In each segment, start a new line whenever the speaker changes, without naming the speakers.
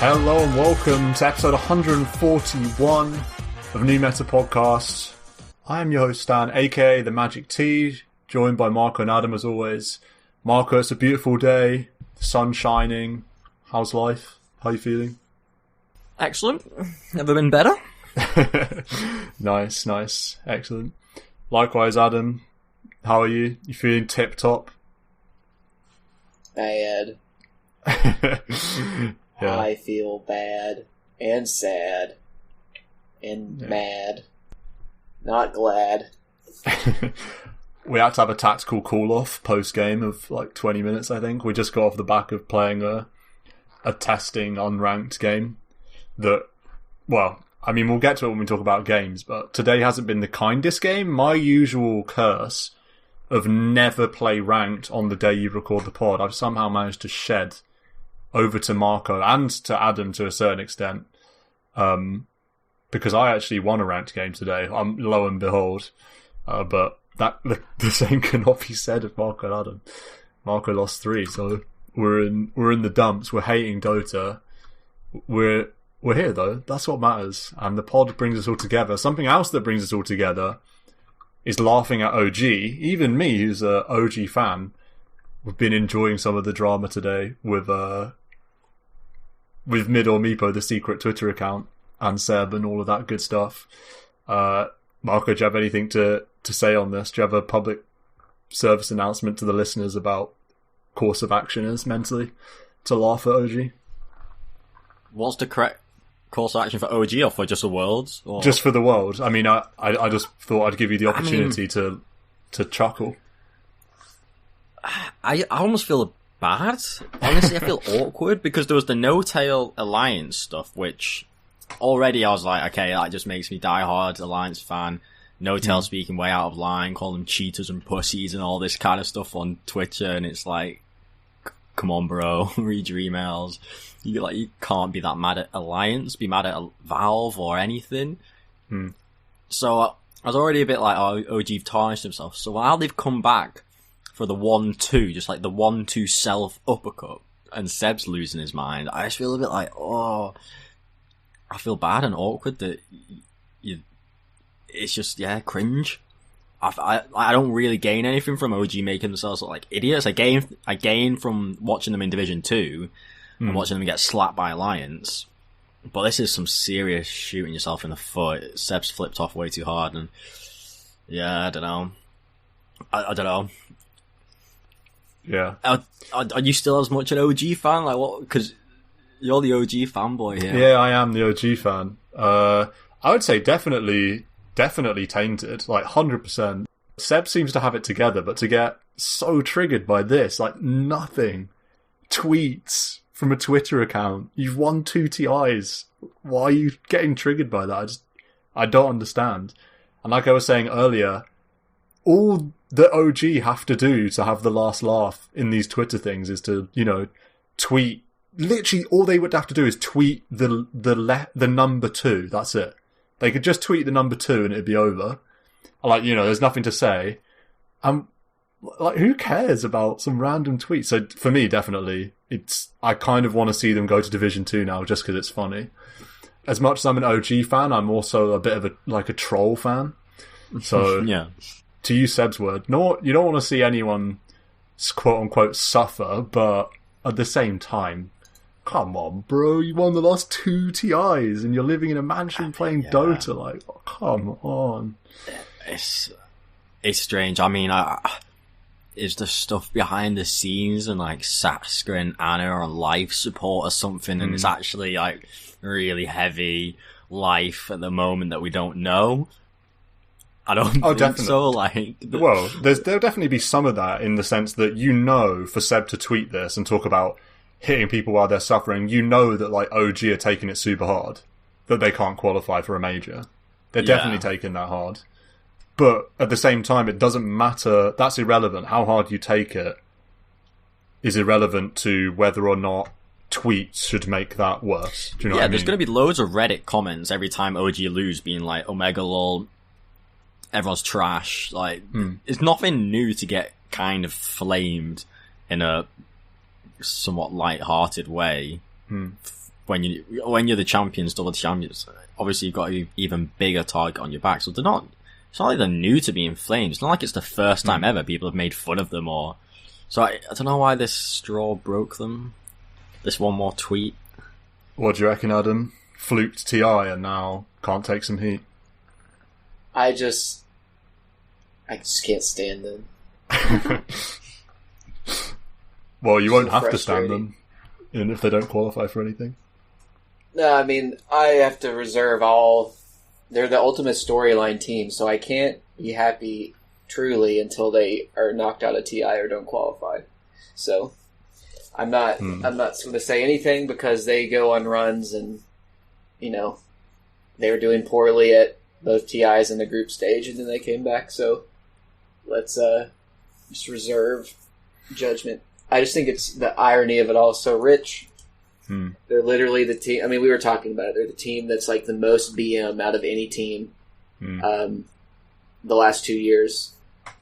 Hello and welcome to episode 141 of New Meta Podcast. I am your host Stan, aka The Magic T, joined by Marco and Adam as always. Marco, it's a beautiful day, the sun's shining. How's life? How are you feeling?
Excellent. Never been better.
Nice, excellent. Likewise, Adam, how are you? You feeling tip top?
Bad.
Yeah.
I feel bad and sad and mad. Not glad.
We had to have a tactical call-off post-game of like 20 minutes, I think. We just got off the back of playing a testing unranked game that, well, I mean, we'll get to it when we talk about games, but today hasn't been the kindest game. My usual curse of never play ranked on the day you record the pod, I've somehow managed to shed over to Marco and to Adam to a certain extent, because I actually won a ranked game today. Lo and behold, but the same cannot be said of Marco and Adam. Marco lost 3, so we're in the dumps. We're hating Dota. We're here though. That's what matters, and the pod brings us all together. Something else that brings us all together is laughing at OG. Even me, who's a OG fan, we've been enjoying some of the drama today with Mid or Meepo, the secret Twitter account, and Seb and all of that good stuff. Marco, do you have anything to say on this? Do you have a public service announcement to the listeners about course of action is mentally to laugh at OG?
What's the correct course of action for OG or for just the world? Or...
Just for the world. I mean, I just thought I'd give you the opportunity to chuckle.
I almost feel bad. Honestly, I feel awkward because there was the No-Tail Alliance stuff, which already I was like, okay, that just makes me die hard Alliance fan. No-Tail speaking way out of line, calling them cheaters and pussies and all this kind of stuff on Twitter, and it's like, come on, bro, read your emails. You can't be that mad at Alliance, be mad at Valve or anything. So I was already a bit like, oh, OG've tarnished himself. So while they've come back for the 1-2, just like the 1-2 self uppercut, and Seb's losing his mind, I just feel a bit like, oh, I feel bad and awkward that it's just, cringe. I don't really gain anything from OG making themselves look like idiots. I gain from watching them in Division 2 and watching them get slapped by Alliance. But this is some serious shooting yourself in the foot. Seb's flipped off way too hard, and yeah, I don't know. I don't know.
Yeah.
Are you still as much an OG fan? Like what? Because you're the OG fanboy here.
Yeah, I am the OG fan. I would say definitely tainted, like 100%. Seb seems to have it together, but to get so triggered by this, like nothing, tweets from a Twitter account, you've won 2 TIs. Why are you getting triggered by that? I don't understand. And like I was saying earlier, all the OG have to do to have the last laugh in these Twitter things is to, tweet. Literally, all they would have to do is tweet the number 2. That's it. They could just tweet the number 2 and it'd be over. Like, there's nothing to say. Like, who cares about some random tweet? So for me, definitely, I kind of want to see them go to Division 2 now just because it's funny. As much as I'm an OG fan, I'm also a bit of a troll fan. So,
yeah.
To use Seb's word, no, you don't want to see anyone quote unquote suffer, but at the same time, come on, bro, you won the last 2 TIs and you're living in a mansion playing Dota. Like, oh, come on.
It's strange. I mean, is there stuff behind the scenes and like Sasuke and Anna are on life support or something, and it's actually like really heavy life at the moment that we don't know? I don't think
definitely.
so. Like,
well, there'll definitely be some of that in the sense that for Seb to tweet this and talk about hitting people while they're suffering, that like OG are taking it super hard, that they can't qualify for a major. They're definitely taking that hard. But at the same time, it doesn't matter. That's irrelevant. How hard you take it is irrelevant to whether or not tweets should make that worse. Do you know what I mean?
There's going to be loads of Reddit comments every time OG lose being like, Omega lol, everyone's trash. Like, it's nothing new to get kind of flamed in a somewhat light-hearted way when you're the champions, double champions, obviously you've got an even bigger target on your back. So it's not like they're new to being flamed. It's not like it's the first time ever people have made fun of them or. So I don't know why this straw broke them. This one more tweet.
What do you reckon, Adam? Fluked TI and now can't take some heat.
I just can't stand them.
Well, you won't
So
have to stand them, even if they don't qualify for anything.
No, I mean, I have to reserve all... They're the ultimate storyline team, so I can't be happy truly until they are knocked out of TI or don't qualify. So, I'm not going to say anything because they go on runs and, you know, they were doing poorly at both TIs in the group stage and then they came back, so let's just reserve judgment. I just think it's the irony of it all so rich. They're literally the team. I mean, we were talking about it. They're the team that's like the most BM out of any team the last 2 years.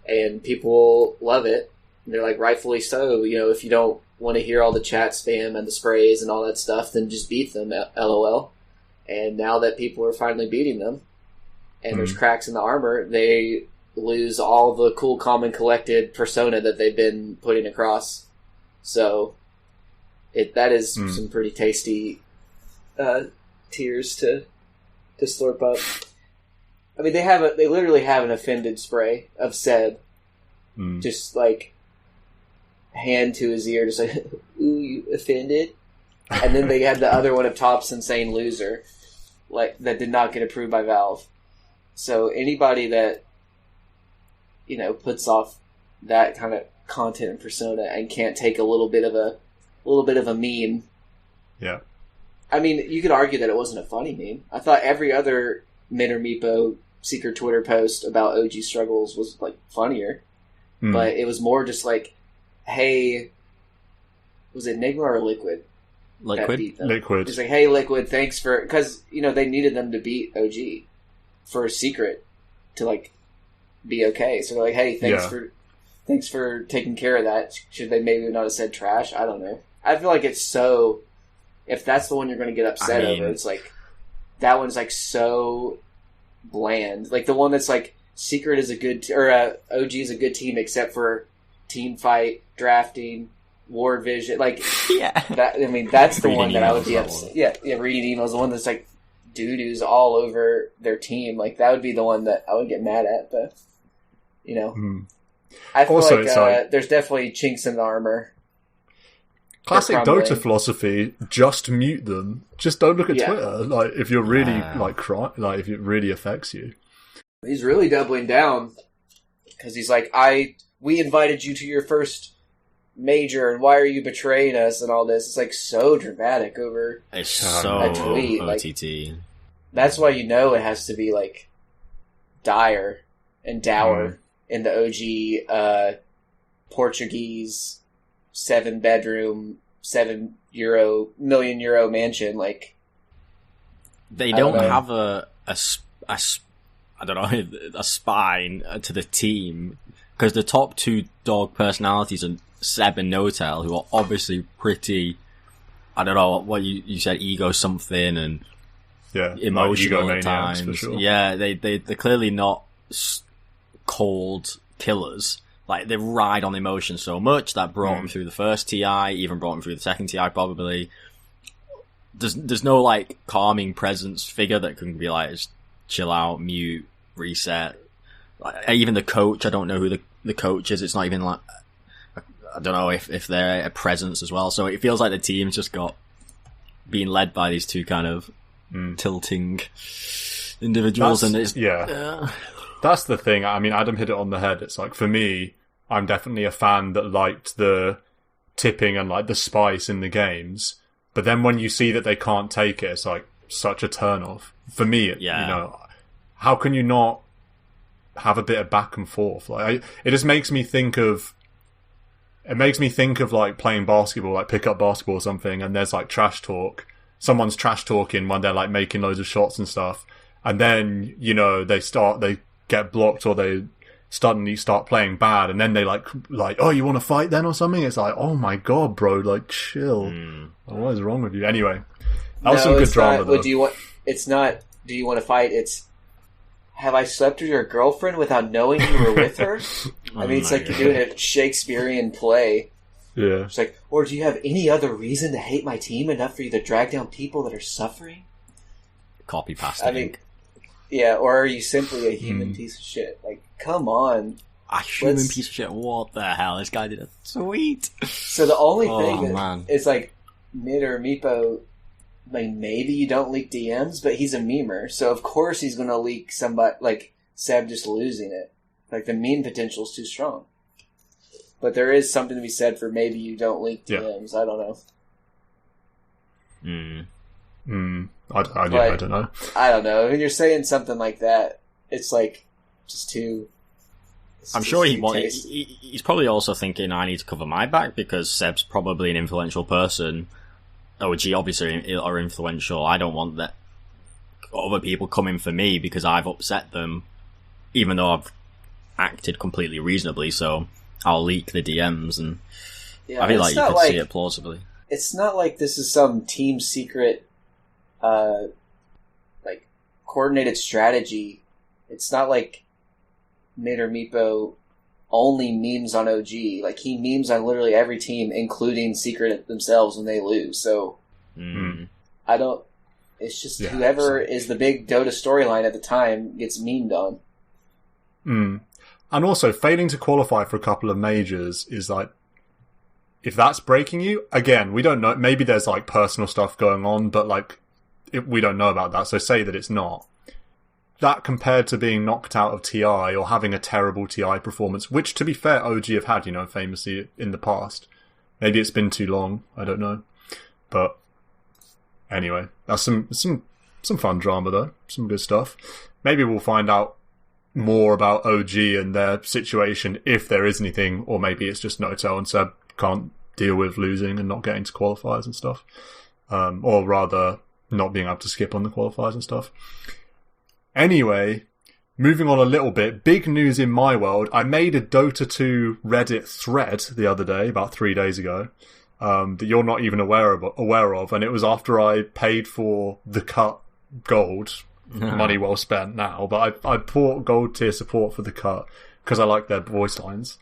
And people love it. And they're like, rightfully so. You know, if you don't want to hear all the chat spam and the sprays and all that stuff, then just beat them, LOL. And now that people are finally beating them, and there's cracks in the armor, they lose all the cool, calm, and collected persona that they've been putting across. So... that is some pretty tasty tears to slurp up. I mean, they literally have an offended spray of Seb, just like hand to his ear, just like, "Ooh, you offended," and then they had the other one of Thompson saying "loser," like that did not get approved by Valve. So anybody that puts off that kind of content and persona and can't take a little bit of a meme.
Yeah.
I mean, you could argue that it wasn't a funny meme. I thought every other Min or Meepo secret Twitter post about OG struggles was like funnier. But it was more just like, hey, was it Nigma or Liquid?
Liquid.
It's like, hey, Liquid, thanks for... Because, they needed them to beat OG for a secret to, like, be okay. So they're like, hey, thanks for taking care of that. Should they maybe not have said trash? I don't know. I feel like it's so... If that's the one you're going to get upset over, it's like... That one's like so bland. Like the one that's like, Secret is a good... OG is a good team except for team fight, drafting, war vision. Like, that's the one that I would be upset. Yeah, reading emails. The one that's like, doo-doos all over their team. Like, that would be the one that I would get mad at. But, I feel also, like there's definitely chinks in the armor.
Classic Dota philosophy: just mute them. Just don't look at Twitter. Like if you're really if it really affects you.
He's really doubling down because he's like, we invited you to your first major, and why are you betraying us and all this? It's like so dramatic over
a tweet. OTT.
Like, that's why it has to be like dire and dour. In the OG Portuguese 7-bedroom, €7 million mansion, like
they don't have a I don't know, a spine to the team because the top two dog personalities are Seb and Notel, who are obviously pretty. I don't know what you said, ego something and emotional at times. For sure. Yeah, they're clearly not cold killers. Like they ride on emotion so much that brought them through the first TI, even brought them through the second TI probably. There's no like calming presence figure that can be like just chill out, mute, reset. Like, even the coach, I don't know who the coach is. It's not even like I don't know if they're a presence as well. So it feels like the team's just got being led by these two kind of tilting individuals, and it's
That's the thing. I mean, Adam hit it on the head. It's like, for me, I'm definitely a fan that liked the tipping and like the spice in the games. But then when you see that they can't take it, it's like such a turn off. For me, how can you not have a bit of back and forth? Like, it just makes me think of like playing basketball, like pick up basketball or something, and there's like trash talk. Someone's trash talking when they're like making loads of shots and stuff. And then, they get blocked or they suddenly start playing bad, and then they like, oh, you want to fight then or something? It's like, oh my god, bro, like chill. What is wrong with you? Anyway, That was some good
it's
drama,
not,
though.
It's not. Do you want to fight? It's. Have I slept with your girlfriend without knowing you were with her? I mean, it's like you're doing a Shakespearean play.
Yeah.
It's like, or do you have any other reason to hate my team enough for you to drag down people that are suffering?
Copy pasta.
I mean, yeah, or are you simply a human piece of shit? Like, come on.
A human piece of shit? What the hell? This guy did a tweet.
So the only thing that is like, Mid or Meepo, like, maybe you don't leak DMs, but he's a memer, so of course he's going to leak somebody, like, Seb just losing it. Like, the meme potential's too strong. But there is something to be said for maybe you don't leak DMs. Yeah. I don't know.
I don't know.
I don't know. When you're saying something like that, it's like just too.
I'm sure he's probably also thinking I need to cover my back because Seb's probably an influential person. OG obviously are influential. I don't want that other people coming for me because I've upset them, even though I've acted completely reasonably. So I'll leak the DMs, and I feel like you could see it plausibly.
It's not like this is some team secret, like coordinated strategy. It's not like Mid or Meepo only memes on OG. Like, he memes on literally every team, including Secret themselves when they lose. So, I don't... It's just whoever is the big Dota storyline at the time gets memed on.
And also, failing to qualify for a couple of majors is like... If that's breaking you, again, we don't know. Maybe there's, like, personal stuff going on, but, like, we don't know about that. So say that it's not. That compared to being knocked out of TI or having a terrible TI performance, which, to be fair, OG have had, famously in the past. Maybe it's been too long. I don't know. But anyway, that's some fun drama, though. Some good stuff. Maybe we'll find out more about OG and their situation, if there is anything, or maybe it's just Notel and Seb can't deal with losing and not getting to qualifiers and stuff. Or rather, not being able to skip on the qualifiers and stuff. Anyway, moving on a little bit, big news in my world. I made a Dota 2 Reddit thread the other day, about 3 days ago, that you're not even aware of, and it was after I paid for the cut gold, money well spent now, but I bought gold tier support for the cut because I like their voice lines.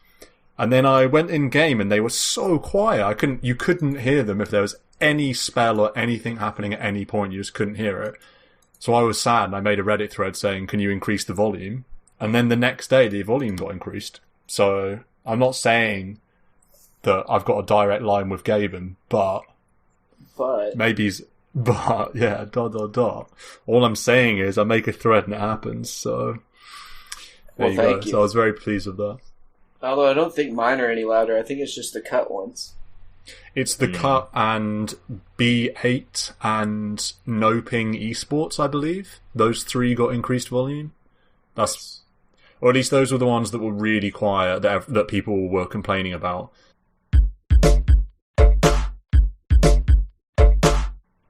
And then I went in game and they were so quiet, you couldn't hear them if there was any spell or anything happening at any point, you just couldn't hear it. So I was sad, and I made a Reddit thread saying, can you increase the volume? And then the next day, the volume got increased. So I'm not saying that I've got a direct line with Gaben, but yeah, ... All I'm saying is I make a thread and it happens, so there you go. So I was very pleased with that.
Although I don't think mine are any louder. I think it's just the cut ones.
It's the cut and B8 and No Ping Esports, I believe. Those three got increased volume. Or at least those were the ones that were really quiet that people were complaining about.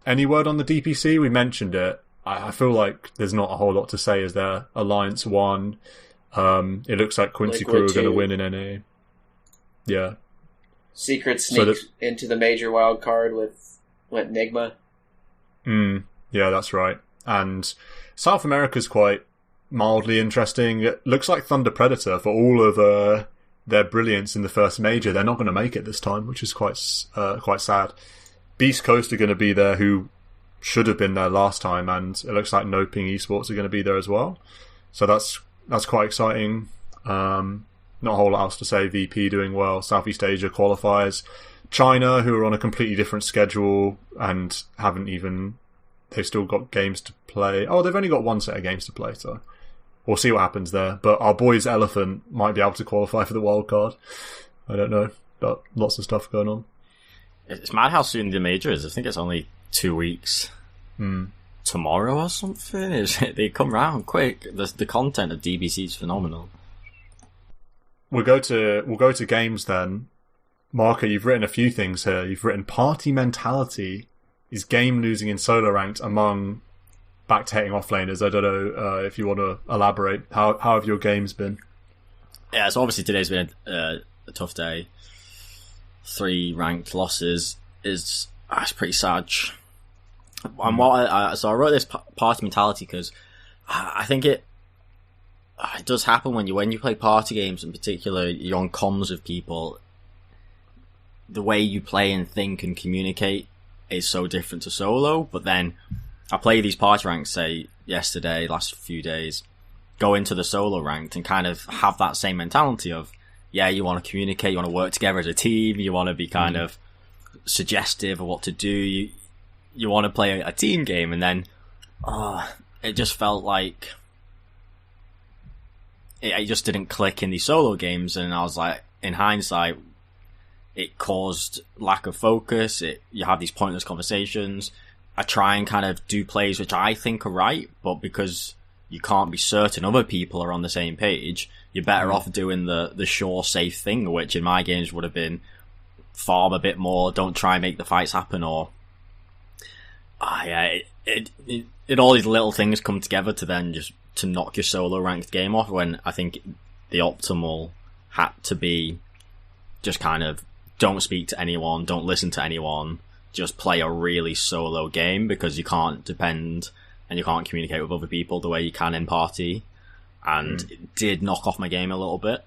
Any word on the DPC? We mentioned it. I feel like there's not a whole lot to say. Is there? Alliance 1. It looks like Quincy Crew are going to win in NA. Yeah.
Secret sneak into the major wild card with Nigma.
Yeah, that's right. And South America's quite mildly interesting. It looks like Thunder Predator, for all of their brilliance in the first major, they're not going to make it this time, which is quite sad. Beast Coast are going to be there, who should have been there last time, and it looks like No Ping Esports are going to be there as well. So that's quite exciting. Not a whole lot else to say. VP doing well. Southeast Asia qualifiers. China, who are on a completely different schedule and they've still got games to play. Oh, they've only got one set of games to play, so we'll see what happens there. But our boys Elephant might be able to qualify for the wild card. I don't know, but lots of stuff going on.
It's mad how soon the major is. I think it's only 2 weeks. Tomorrow or something. They come round quick. The content of DBC is phenomenal.
We'll go to games then. Marco, you've written a few things here. You've written party mentality is game losing in solo ranked among back-taking offlaners. I don't know if you want to elaborate. How have your games been?
Yeah, so obviously today's been a tough day. 3 ranked losses is pretty sad. And so I wrote this party mentality because I think it does happen when you play party games, in particular, you're on comms with people. The way you play and think and communicate is so different to solo. But then I play these party ranks, say yesterday, last few days, go into the solo ranked and kind of have that same mentality of, yeah, you want to communicate, you want to work together as a team, you want to be kind of suggestive of what to do, you want to play a team game, and then it just felt like it just didn't click in these solo games, and I was like, in hindsight, it caused lack of focus, you have these pointless conversations. I try and kind of do plays which I think are right, but because you can't be certain other people are on the same page, you're better off doing the sure, safe thing, which in my games would have been farm a bit more, don't try and make the fights happen, or it all these little things come together to then just to knock your solo ranked game off, when I think the optimal had to be just kind of don't speak to anyone, don't listen to anyone, just play a really solo game, because you can't depend and you can't communicate with other people the way you can in party, and it did knock off my game a little bit.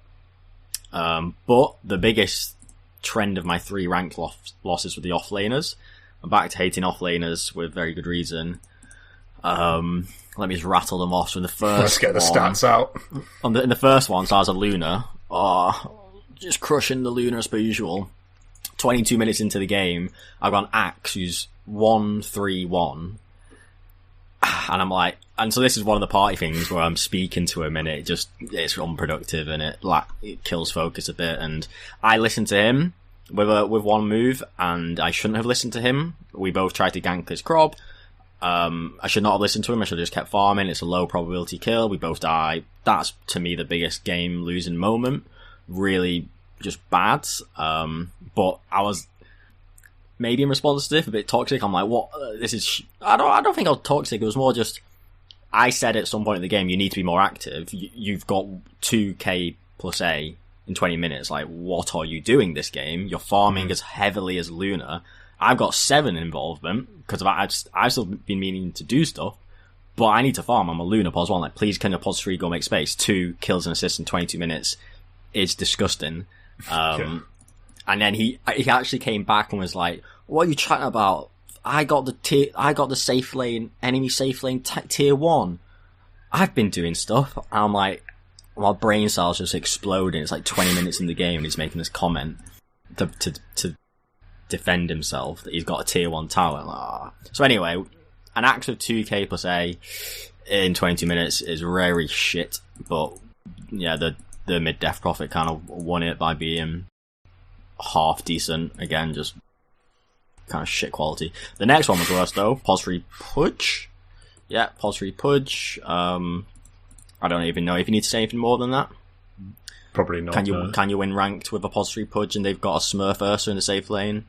But the biggest trend of my 3 ranked losses were the offlaners. I'm back to hating offlaners with very good reason. Let me just rattle them off. So in the first
Let's get the stats out.
In the first one, so I was a Luna. Just crushing the Luna as per usual. 22 minutes into the game, I've got an Axe who's 1-3-1. And I'm like, and so this is one of the party things where I'm speaking to him and it's unproductive and it kills focus a bit. And I listened to him with one move, and I shouldn't have listened to him. We both tried to gank his Crob. I should not have listened to him. I should have just kept farming. It's a low probability kill. We both die. That's, to me, the biggest game losing moment. Really just bad. But I was maybe in response to this a bit toxic. I'm like, what? This is... I don't think I was toxic. It was more just... I said at some point in the game, you need to be more active. You've got 2k plus A in 20 minutes. Like, what are you doing this game? You're farming as heavily as Luna. I've got 7 involvement because I've still been meaning to do stuff, but I need to farm. I'm a Luna pos 1. Like, please can your pos 3 go make space? 2 kills and assists in 22 minutes is disgusting. And then he actually came back and was like, what are you chatting about? I got the safe lane, enemy safe lane, tier 1. I've been doing stuff. And I'm like, my brain cells just exploding. It's like 20 minutes in the game and he's making this comment to defend himself that he's got a tier 1 tower. So anyway, an Axe of 2k plus A in 22 minutes is very shit, but yeah, the mid-def Prophet kind of won it by being half decent. Again, just kind of shit quality. The next one was worse though. Pos 3 Pudge. Yeah, Pos 3 Pudge. I don't even know if you need to say anything more than that.
Probably not.
Can you win ranked with a Pos 3 Pudge and they've got a Smurf Ursa in the safe lane?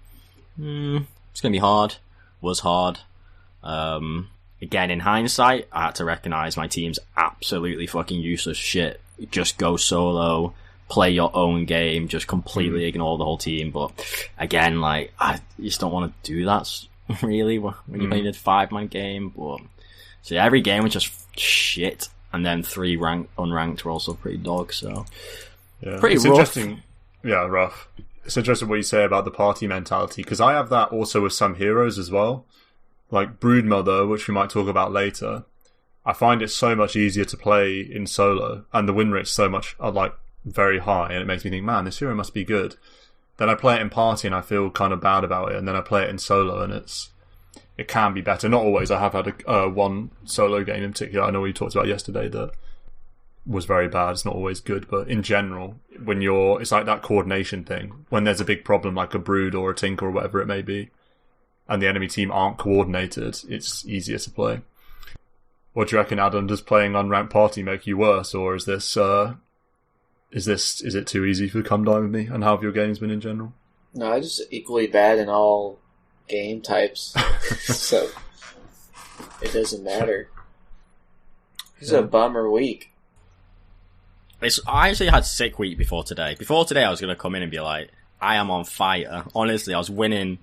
It's gonna be hard. Was hard. Again, in hindsight, I had to recognise my team's absolutely fucking useless shit. Just go solo, play your own game, just completely ignore the whole team. But again, like, you just don't want to do that, really, when you're playing a 5-man game. But so yeah, every game was just shit. And then 3 unranked were also pretty dog, so
yeah.
Pretty
it's
rough.
Interesting. Yeah, rough. It's interesting what you say about the party mentality, because I have that also with some heroes as well. Like Broodmother, which we might talk about later. I find it so much easier to play in solo, and the win rate's so much very high, and it makes me think, man, this hero must be good. Then I play it in party and I feel kind of bad about it, and then I play it in solo and it can be better. Not always. I have had one solo game in particular, I know we talked about yesterday, that was very bad. It's not always good, but in general, it's like that coordination thing. When there's a big problem like a Brood or a Tinker or whatever it may be, and the enemy team aren't coordinated, it's easier to play. What do you reckon, Adam? Does playing unranked party make you worse, or is it too easy for Come Dine With Me? And how have your games been in general?
No, I'm just equally bad in all game types, so it doesn't matter. It's a bummer week.
I actually had a sick week before today. Before today, I was going to come in and be like, I am on fire. Honestly, I was winning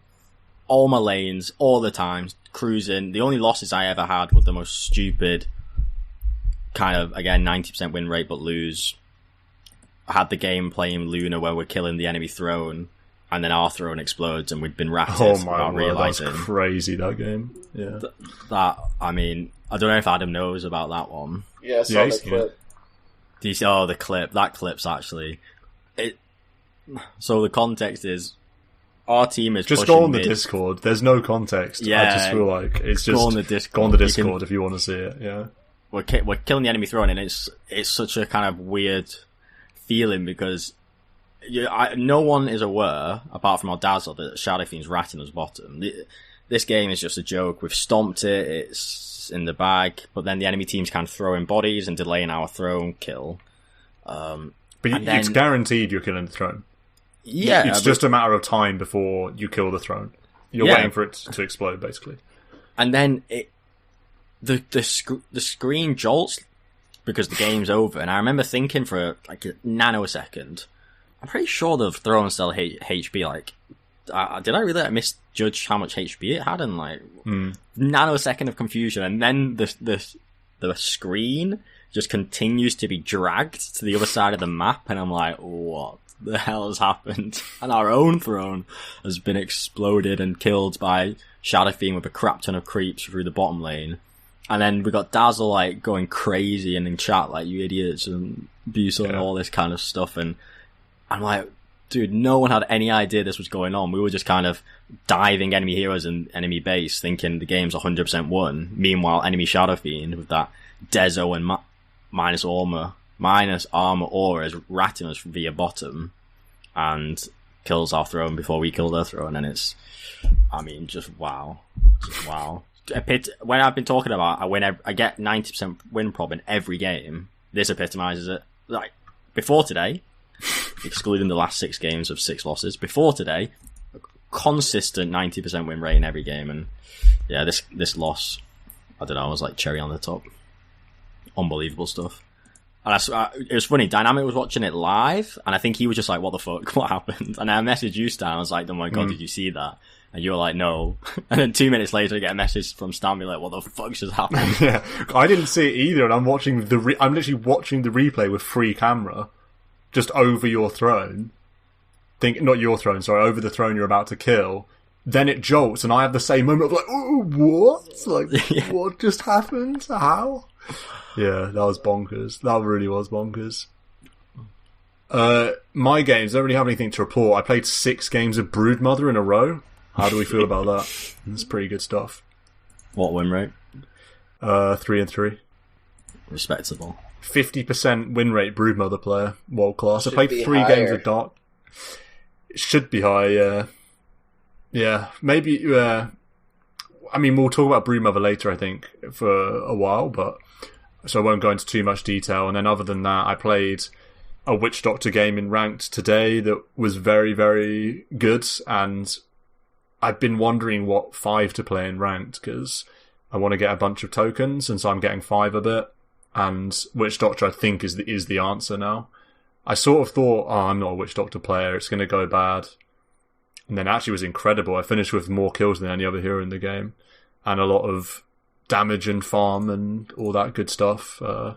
all my lanes all the time, cruising. The only losses I ever had were the most stupid kind of, again, 90% win rate but lose. I had the game playing Luna where we're killing the enemy throne, and then our throne explodes, and we'd been ratted without realising.
That's crazy, that game. Yeah.
I mean, I don't know if Adam knows about that one.
Yeah, I saw the clip.
Do you see? Oh, the clip. That clip's actually... So the context is, our team is
just
pushing
go on the
mid.
Discord. There's no context.
Yeah,
I just feel like it's just
go on the Discord.
Go on the Discord if you want to see it. Yeah,
we're killing the enemy throne, and it's such a kind of weird feeling because no one is aware, apart from our Dazzle, that Shadow Fiend's ratting us bottom. This game is just a joke. We've stomped it. It's in the bag, but then the enemy team's kind of throwing bodies and delaying our throne kill.
But it's guaranteed you're killing the throne.
Yeah,
it's just a matter of time before you kill the throne. You're waiting for it to explode, basically.
And then the screen jolts because the game's over. And I remember thinking for like a nanosecond, I'm pretty sure the throne still HP. Like, did I really misjudge how much HP it had? And like nanosecond of confusion, and then the screen just continues to be dragged to the other side of the map, and I'm like, what the hell has happened? And our own throne has been exploded and killed by Shadow Fiend with a crap ton of creeps through the bottom lane. And then we got Dazzle like going crazy and in chat like, you idiots, and Busel and all this kind of stuff. And I'm like, dude, no one had any idea this was going on. We were just kind of diving enemy heroes and enemy base thinking the game's 100% won. Meanwhile, enemy Shadow Fiend with that Dezo and minus armor aura is ratting us via bottom and kills our throne before we kill their throne. And it's, I mean, just wow. When I've been talking about I get 90% win prob in every game, this epitomizes it. Like, before today, excluding the last 6 games of 6 losses, before today, consistent 90% win rate in every game. And yeah, this loss, I don't know, was like cherry on the top. Unbelievable stuff. And it was funny, Dynamic was watching it live, and I think he was just like, what the fuck, what happened? And I messaged you, Stan, I was like, oh my god, did you see that? And you were like, no. And then 2 minutes later, I get a message from Stan, like, what the fuck just happened?
Yeah, I didn't see it either, and I'm literally watching the replay with free camera, just over your throne. Not your throne, sorry, over the throne you're about to kill. Then it jolts, and I have the same moment of like, oh, what? Like, what just happened? How? Yeah, that was bonkers. That really was bonkers. My games don't really have anything to report. I played 6 games of Broodmother in a row. How do we feel about that? That's pretty good stuff.
What win rate?
3-3.
Respectable.
50% win rate Broodmother player. World class. I played 3
higher.
games of Dark. It should be high, yeah. Yeah, maybe... I mean, we'll talk about Broodmother later, I think, for a while, but... So I won't go into too much detail. And then other than that, I played a Witch Doctor game in Ranked today that was very, very good. And I've been wondering what 5 to play in Ranked, because I want to get a bunch of tokens, and so I'm getting 5 a bit. And Witch Doctor, I think, is the answer now. I sort of thought, I'm not a Witch Doctor player, it's going to go bad. And then actually it was incredible. I finished with more kills than any other hero in the game. And a lot of damage and farm and all that good stuff. So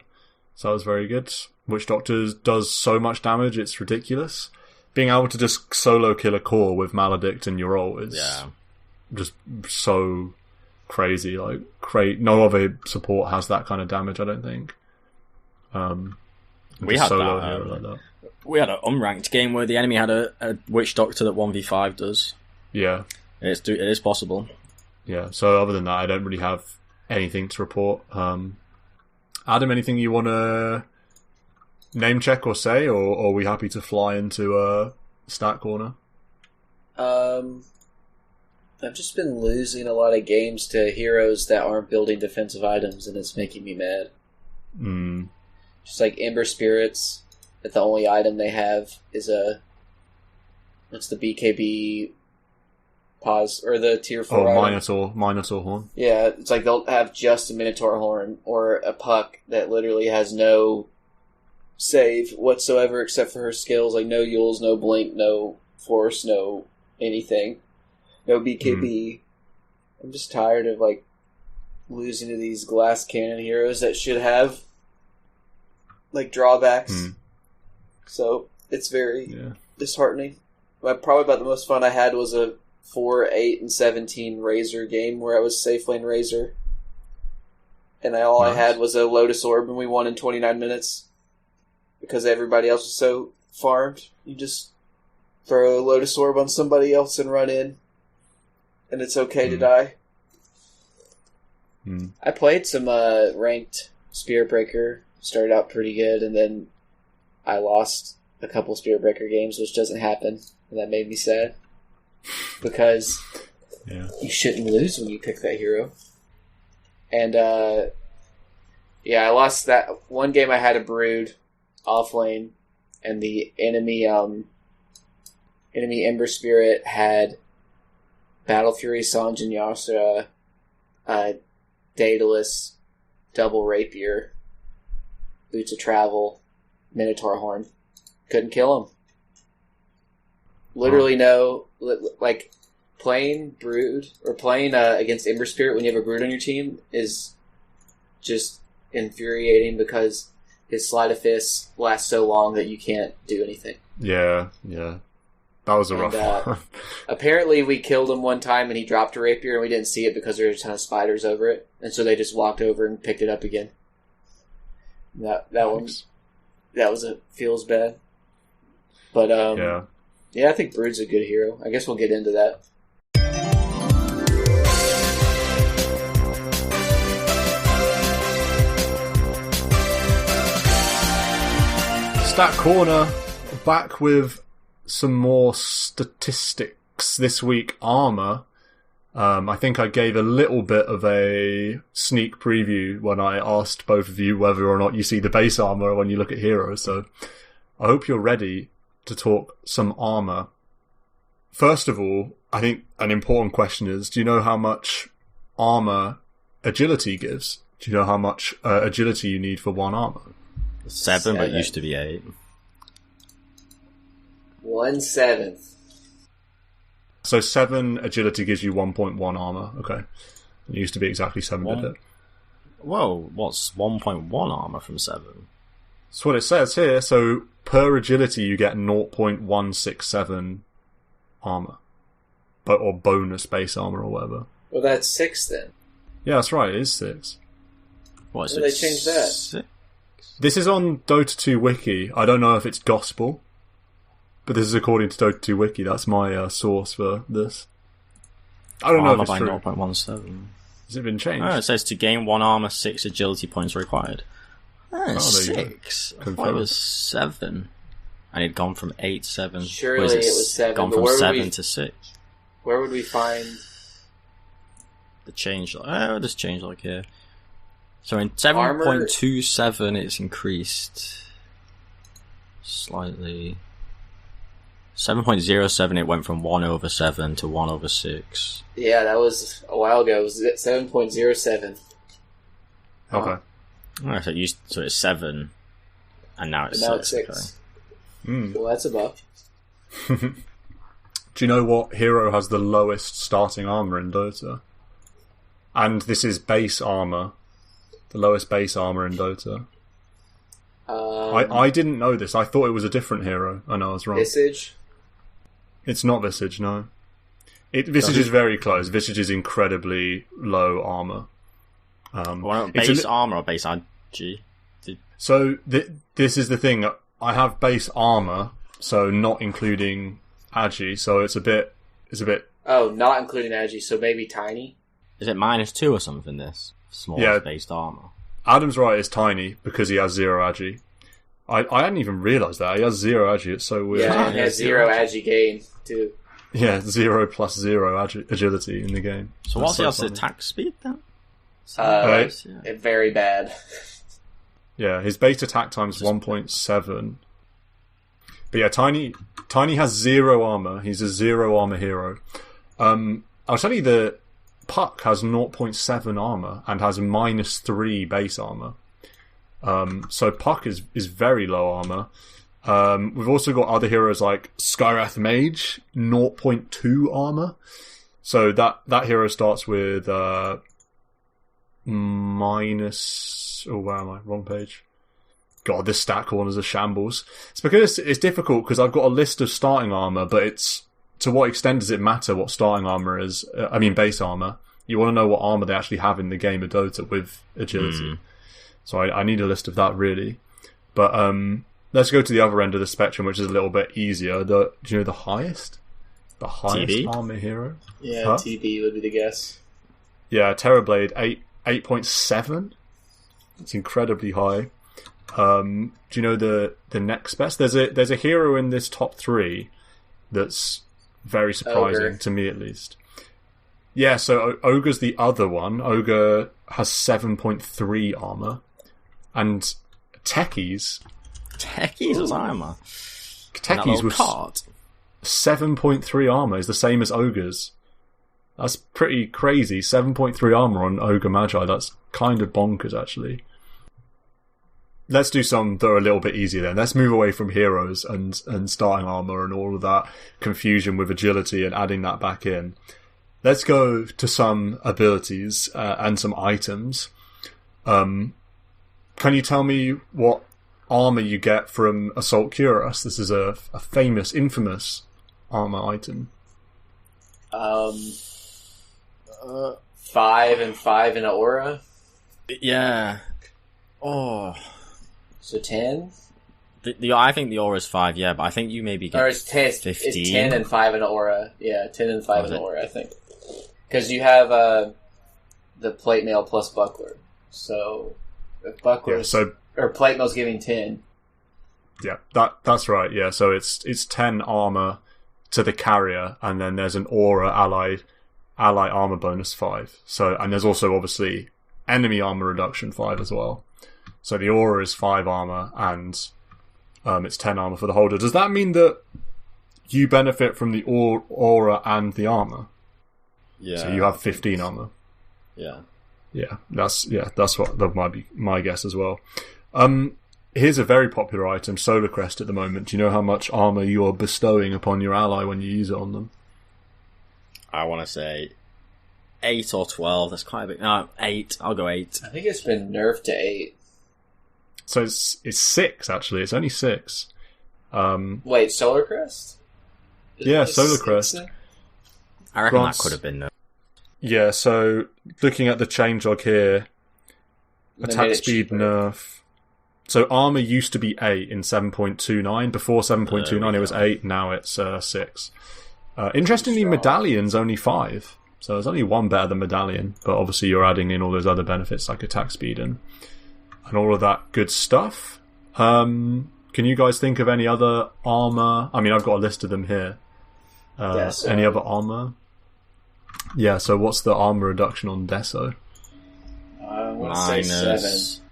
that was very good. Witch Doctor does so much damage, it's ridiculous. Being able to just solo kill a core with Maledict and your ult is just so crazy. Like, no other support has that kind of damage, I don't think.
We had that. We had an unranked game where the enemy had a Witch Doctor that 1v5 does.
Yeah.
It is possible.
Yeah, so other than that, I don't really have anything to report. Adam, anything you want to name check or say, or are we happy to fly into Stat Corner?
I've just been losing a lot of games to heroes that aren't building defensive items, and it's making me mad. Just like Ember Spirits, that the only item they have is what's the BKB pause, or the tier 4 item?
Minotaur Horn.
Yeah, it's like they'll have just a Minotaur Horn, or a Puck that literally has no save whatsoever except for her skills, like no Yules, no Blink, no Force, no anything. No BKB. I'm just tired of like losing to these glass cannon heroes that should have like drawbacks. So it's very disheartening. But probably about the most fun I had was a 4, 8, and 17 Razor game where I was safe lane Razor. And all I had was a Lotus Orb and we won in 29 minutes. Because everybody else was so farmed. You just throw a Lotus Orb on somebody else and run in. And it's okay to die. I played some ranked Spirit Breaker. Started out pretty good, and then I lost a couple Spirit Breaker games, which doesn't happen. And that made me sad. Because you shouldn't lose when you pick that hero. And, I lost that one game. I had a Brood off lane, and the enemy Ember Spirit had Battle Fury, Sanj, and Yasura, Daedalus, Double Rapier, Boots of Travel, Minotaur Horn. Couldn't kill him. Literally no, like, playing Brood, or playing against Ember Spirit when you have a Brood on your team is just infuriating because his Sleight of Fist lasts so long that you can't do anything.
Yeah. That was a rough one.
Apparently we killed him one time and he dropped a rapier and we didn't see it because there were a ton of spiders over it. And so they just walked over and picked it up again. That feels bad. But I think Brood's a good hero. I guess we'll get into that.
Stat Corner, back with some more statistics this week. Armour. I think I gave a little bit of a sneak preview when I asked both of you whether or not you see the base armour when you look at heroes, so I hope you're ready to talk some armour. First of all, I think an important question is, do you know how much armour agility gives? Do you know how much agility you need for one armour?
7, but it used to be 8.
1/7.
So 7 agility gives you 1.1 armour. Okay. It used to be exactly 7, did it?
Whoa, what's 1.1 armour from 7?
That's what it says here. So per agility you get 0.167 armour. Or bonus base armour or whatever.
Well, that's 6 then.
Yeah, that's right. It is 6.
What,
so they changed that?
6?
This is on Dota 2 Wiki. I don't know if it's gospel. But this is according to Dota 2 Wiki. That's my source for this. I don't know if it's true.
0.17.
Has it been changed?
Oh, it says to gain 1 armor, 6 agility points required. 6. I thought it was 7. And it'd gone from 8, 7.
Surely it was 7.
Gone from 7 to 6.
Where would we find
the change? This change like here. So in 7.27 it's increased slightly. 7.07 it went from 1/7 to 1/6.
Yeah, that was a while ago. It was at 7.07.
Okay.
Alright, so it's 7 and now it's 6.
Okay. Well, that's a buff.
Do you know what hero has the lowest starting armour in Dota? And this is base armour. The lowest base armour in Dota. I didn't know this. I thought it was a different hero. I know I was wrong.
Visage?
It's not Visage, no. Visage is very close. Visage is incredibly low armour.
Base armour or base IG?
So this is the thing. I have base armour, so not including Agi, so it's a bit...
Oh, not including Agi, so maybe Tiny?
Is it -2 or something, this? Small based armour.
Adam's right, it's Tiny, because he has 0 Agi. I hadn't even realised that. He has 0 Agi, it's so weird.
Yeah, he has 0 Agi gain, too.
Yeah, 0 plus 0 agility in the game.
So what's the attack speed, then?
Very bad.
Yeah, his base attack time is 1.7. But yeah, Tiny has 0 armor. He's a 0 armor hero. I'll tell you that Puck has 0.7 armor and has -3 base armor. So Puck is very low armor. We've also got other heroes like Skywrath Mage, 0.2 armor. So that hero starts with minus... Oh, where am I? Wrong page. God, this stat corner's a shambles. It's because it's difficult because I've got a list of starting armor, but it's... To what extent does it matter what starting armor is? Base armor. You want to know what armor they actually have in the game of Dota with agility. So I need a list of that, really. But let's go to the other end of the spectrum, which is a little bit easier. Do you know the highest? The highest
TB?
armor hero?
Yeah, TB would be the guess.
Yeah, Terrorblade, 8.7. It's incredibly high. Do you know the next best? There's a hero in this top 3 that's very surprising,
Ogre.
to me at least. Yeah, so Ogre's the other one. Ogre has 7.3 armor. And Techies
was armor.
Techies was
cart.
7.3 armor is the same as Ogre's. That's pretty crazy. 7.3 armor on Ogre Magi. That's kind of bonkers, actually. Let's do some that are a little bit easier then. Let's move away from heroes and starting armor and all of that confusion with agility and adding that back in. Let's go to some abilities and some items. Can you tell me what armor you get from Assault Cuirass? This is a famous, infamous armor item.
5 and 5 in an aura.
Yeah. Oh.
So 10?
I think the aura is 5, yeah, but I think you maybe get
Or it's 10,
15.
It's 10 and 5 in an aura. Yeah, 10 and 5 in an aura, I think. Because you have the plate mail plus buckler. So if buckler or plate mail's giving 10.
Yeah, that's right. Yeah, so it's 10 armor to the carrier, and then there's an aura ally armor bonus 5. So, and there's also obviously enemy armor reduction 5 as well. So the aura is 5 armor, and it's 10 armor for the holder. Does that mean that you benefit from the aura and the armor?
Yeah.
So you have 15 armor.
Yeah.
Yeah, that's what that might be my guess as well. Here's a very popular item, Solar Crest, at the moment. Do you know how much armor you are bestowing upon your ally when you use it on them?
I want to say 8 or 12. That's quite a bit. No, 8. I'll go 8.
I think it's been nerfed to 8.
So it's 6, actually. It's only 6.
Wait, Solar Crest?
Yeah, Solar Crest.
I reckon
Grants,
that could have been.
Yeah, so looking at the changelog here, attack speed nerf. So armor used to be 8 in 7.29. Before 7.29 it was 8, now it's 6. Interestingly, Medallion's only 5. So there's only one better than Medallion, but obviously you're adding in all those other benefits like attack speed and all of that good stuff. Can you guys think of any other armor? I mean, I've got a list of them here. Any other armor? Yeah, so what's the armor reduction on Deso?
I want to say 7.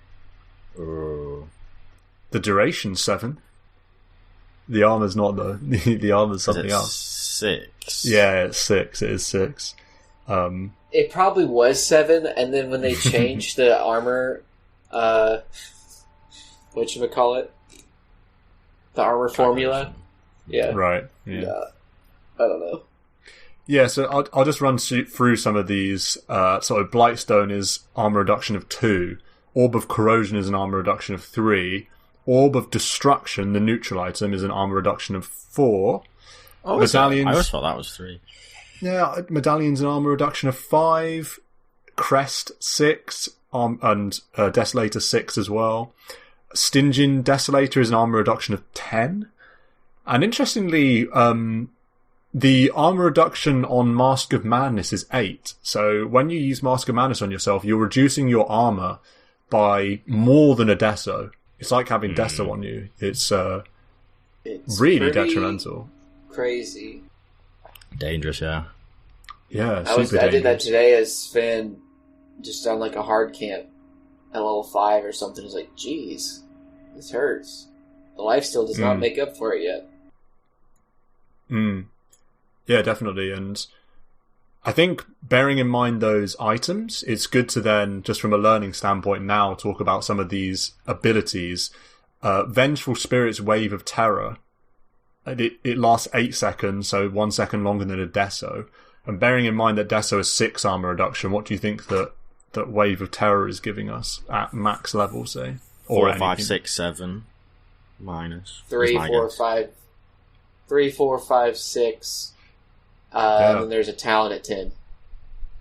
The duration's 7. The armor's not, though. The armor's something else.
6.
Yeah, it's 6. It is 6.
It probably was 7, and then when they changed the armor, whatchamacallit? The armor formula? Yeah.
Right, yeah.
I don't know.
Yeah, so I'll just run through some of these. So Blightstone is armor reduction of 2. Orb of Corrosion is an armor reduction of 3. Orb of Destruction, the neutral item, is an armor reduction of 4.
Oh, Medallions, I always thought that was 3.
Yeah, Medallion's an armor reduction of 5. Crest 6, and Desolator 6 as well. Stygian Desolator is an armor reduction of 10. And interestingly, the armor reduction on Mask of Madness is 8. So when you use Mask of Madness on yourself, you're reducing your armor by more than a Deso. It's like having Deso on you. It's really detrimental.
Crazy.
Dangerous, yeah.
Yeah,
I did that today as Finn, just on like a hard camp at level 5 or something. I was like, geez, this hurts. The life still does not make up for it yet.
Yeah, definitely. And I think bearing in mind those items, it's good to then, just from a learning standpoint now, talk about some of these abilities. Vengeful Spirit's Wave of Terror. It lasts 8 seconds, so 1 second longer than a Deso. And bearing in mind that Deso is 6 armor reduction, what do you think that Wave of Terror is giving us at max level, say?
4, 5, 6, 7 minus
3, 4, 5. 3, 4, 5, 6. And there's a talent at 10.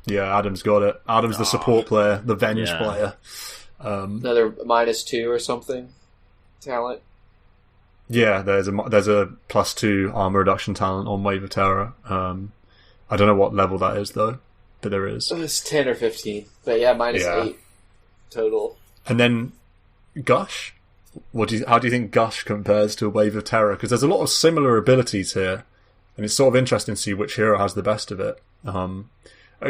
Yeah, Adam's got it. Adam's the support player, the Venge player.
Another -2 or something. Talent.
Yeah, there's a +2 armor reduction talent on Wave of Terror. I don't know what level that is though, but there is.
It's 10 or 15, but yeah, -8 total.
And then Gush. How do you think Gush compares to Wave of Terror? Because there's a lot of similar abilities here, and it's sort of interesting to see which hero has the best of it.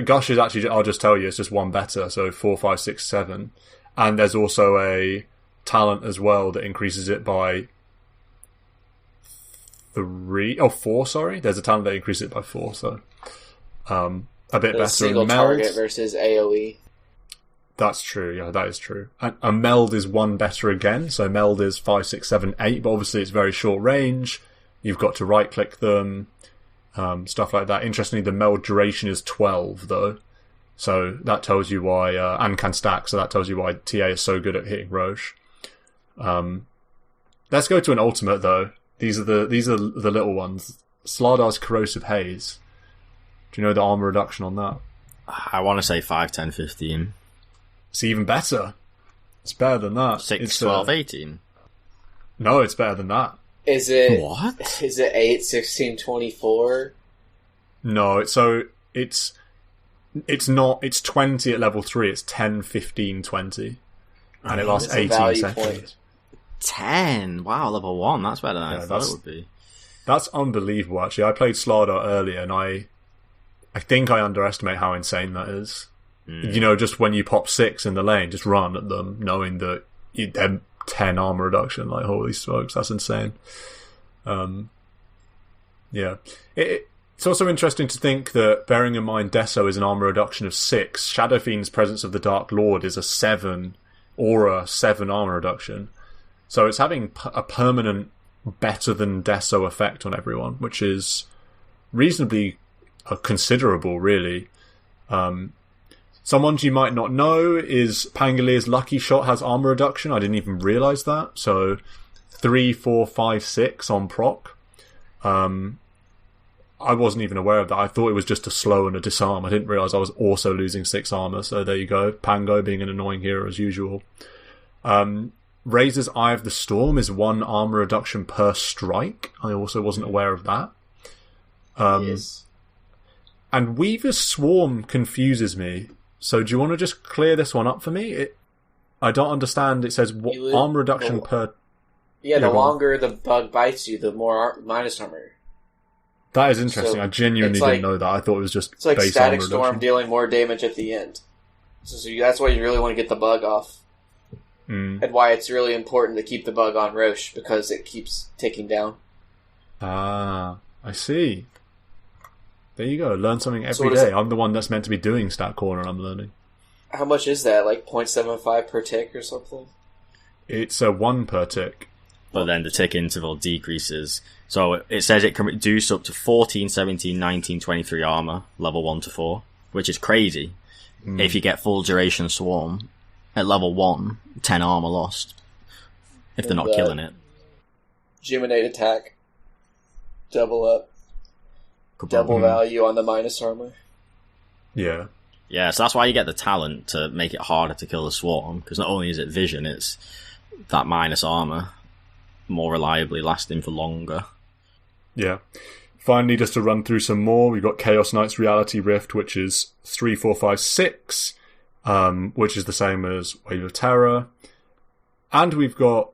Gush is actually, I'll just tell you, it's just one better, so 4, 5, 6, 7. And there's also a talent as well that increases it by 4, sorry. There's a talent that increases it by 4, so a bit better.
Single target versus AoE.
That's true, yeah, that is true. And Meld is 1 better again, so Meld is 5, 6, 7, 8, but obviously it's very short range. You've got to right-click them, stuff like that. Interestingly, the Meld duration is 12, though, so that tells you why, and can stack, so that tells you why TA is so good at hitting Roche. Let's go to an ultimate, though. These are the little ones. Slardar's Corrosive Haze. Do you know the armor reduction on that?
I want to say 5, 10, 15.
It's even better. It's better than that.
6, 12, 18.
No, it's better than that.
Is it
what?
Is it 8, 16, 24?
No, it's not. It's 20 at level 3. It's 10, 15, 20, and it lasts 18 seconds.
Point.
10. Wow, level 1. That's better than I thought it would be.
That's unbelievable. Actually, I played Slardar earlier, and I think I underestimate how insane that is. You know, just when you pop 6 in the lane, just run at them, knowing that they're 10 armor reduction. Like, holy smokes, that's insane. Yeah. It's also interesting to think that, bearing in mind Deso is an armor reduction of 6, Shadow Fiend's Presence of the Dark Lord is a 7 armor reduction. So it's having a permanent better than Deso effect on everyone, which is reasonably considerable, really. Someone you might not know is Pangalier's Lucky Shot has armor reduction. I didn't even realise that. So 3, 4, 5, 6 on proc. I wasn't even aware of that. I thought it was just a slow and a disarm. I didn't realise I was also losing 6 armor. So there you go. Pango being an annoying hero as usual. Razor's Eye of the Storm is 1 armor reduction per strike. I also wasn't aware of that.
Yes.
And Weaver's Swarm confuses me. So do you want to just clear this one up for me? I don't understand. It says armor reduction per...
Yeah, the longer the bug bites you, the more minus armor.
That is interesting. So I genuinely didn't know that. I thought it was just
it's like
base
Static
armor
Storm
reduction.
dealing more damage at the end. So that's why you really want to get the bug off. And why it's really important to keep the bug on Roche, because it keeps ticking down.
Ah, I see. There you go. Learn something every day. I'm the one that's meant to be doing Stat Corner and I'm learning.
How much is that? Like 0.75 per tick or something?
It's a 1 per tick.
But then the tick interval decreases. So it says it can reduce up to 14, 17, 19, 23 armor, level 1 to 4, which is crazy. If you get full duration Swarm, at level 1, 10 armor lost. If they're not killing it.
Geminate attack. Double up. Double value on the minus armor.
Yeah.
Yeah, so that's why you get the talent to make it harder to kill the Swarm, because not only is it vision, it's that minus armor more reliably lasting for longer.
Yeah. Finally, just to run through some more, we've got Chaos Knight's Reality Rift, which is 3, 4, 5, 6, which is the same as Wave of Terror. And we've got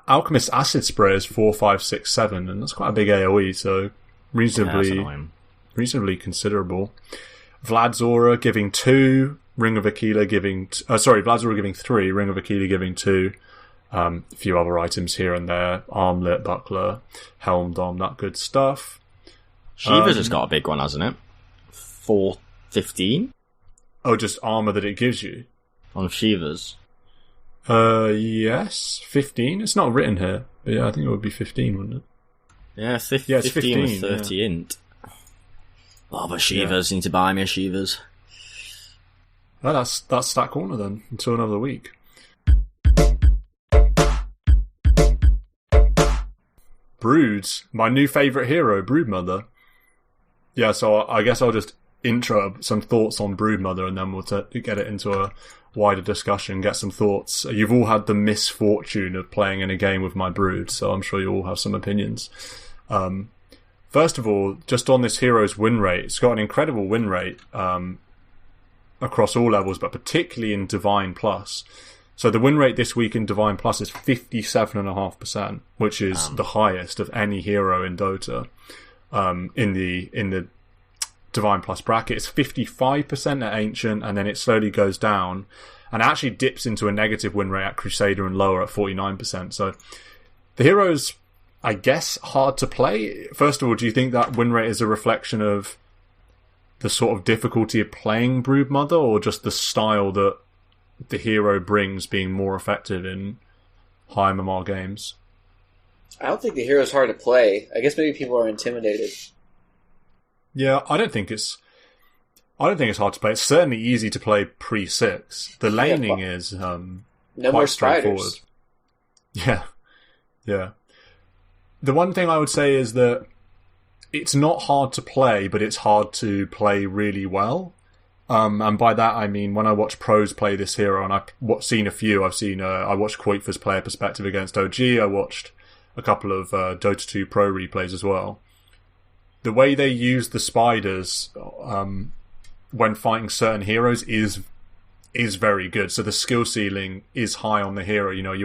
Alchemist's Acid Spray is 4, 5, 6, 7, and that's quite a big AoE, so reasonably considerable. Vlad's Aura giving 2, Ring of Aquila giving... Vlad's Aura giving 3, Ring of Aquila giving 2. A few other items here and there. Armlet, Buckler, Helm Dom, that good stuff.
Shiva's has got a big one, hasn't it? 4, 15?
Oh, just armor that it gives you?
On Shiva's.
Yes. 15? It's not written here. But yeah, I think it would be 15, wouldn't it?
Yeah, 15 with 30 int. Oh, but Shivas, need to buy me a Shivas.
Well, that's Stat Corner then, until another week. Broods, my new favourite hero, Broodmother. Yeah, so I guess I'll just intro some thoughts on Broodmother, and then we'll get it into a wider discussion, get some thoughts. You've all had the misfortune of playing in a game with my Brood, so I'm sure you all have some opinions. First of all, just on this hero's win rate, it's got an incredible win rate across all levels, but particularly in Divine Plus. So the win rate this week in Divine Plus is 57.5%, which is the highest of any hero in Dota. In the Divine Plus bracket, it's 55% at Ancient, and then it slowly goes down, and actually dips into a negative win rate at Crusader and lower at 49%. So the hero's, I guess, hard to play. First of all, do you think that win rate is a reflection of the sort of difficulty of playing Broodmother, or just the style that the hero brings being more effective in high MMR games?
I don't think the hero's hard to play. I guess maybe people are intimidated.
Yeah, I don't think it's hard to play. It's certainly easy to play pre-6. The laning is
no
quite
more
straightforward.
spiders.
Yeah. The one thing I would say is that it's not hard to play, but it's hard to play really well. And by that I mean, when I watch pros play this hero, and I've seen a few, I watched Quaitfer's player perspective against OG, I watched a couple of Dota 2 pro replays as well. The way they use the spiders when fighting certain heroes is very good. So the skill ceiling is high on the hero. You know,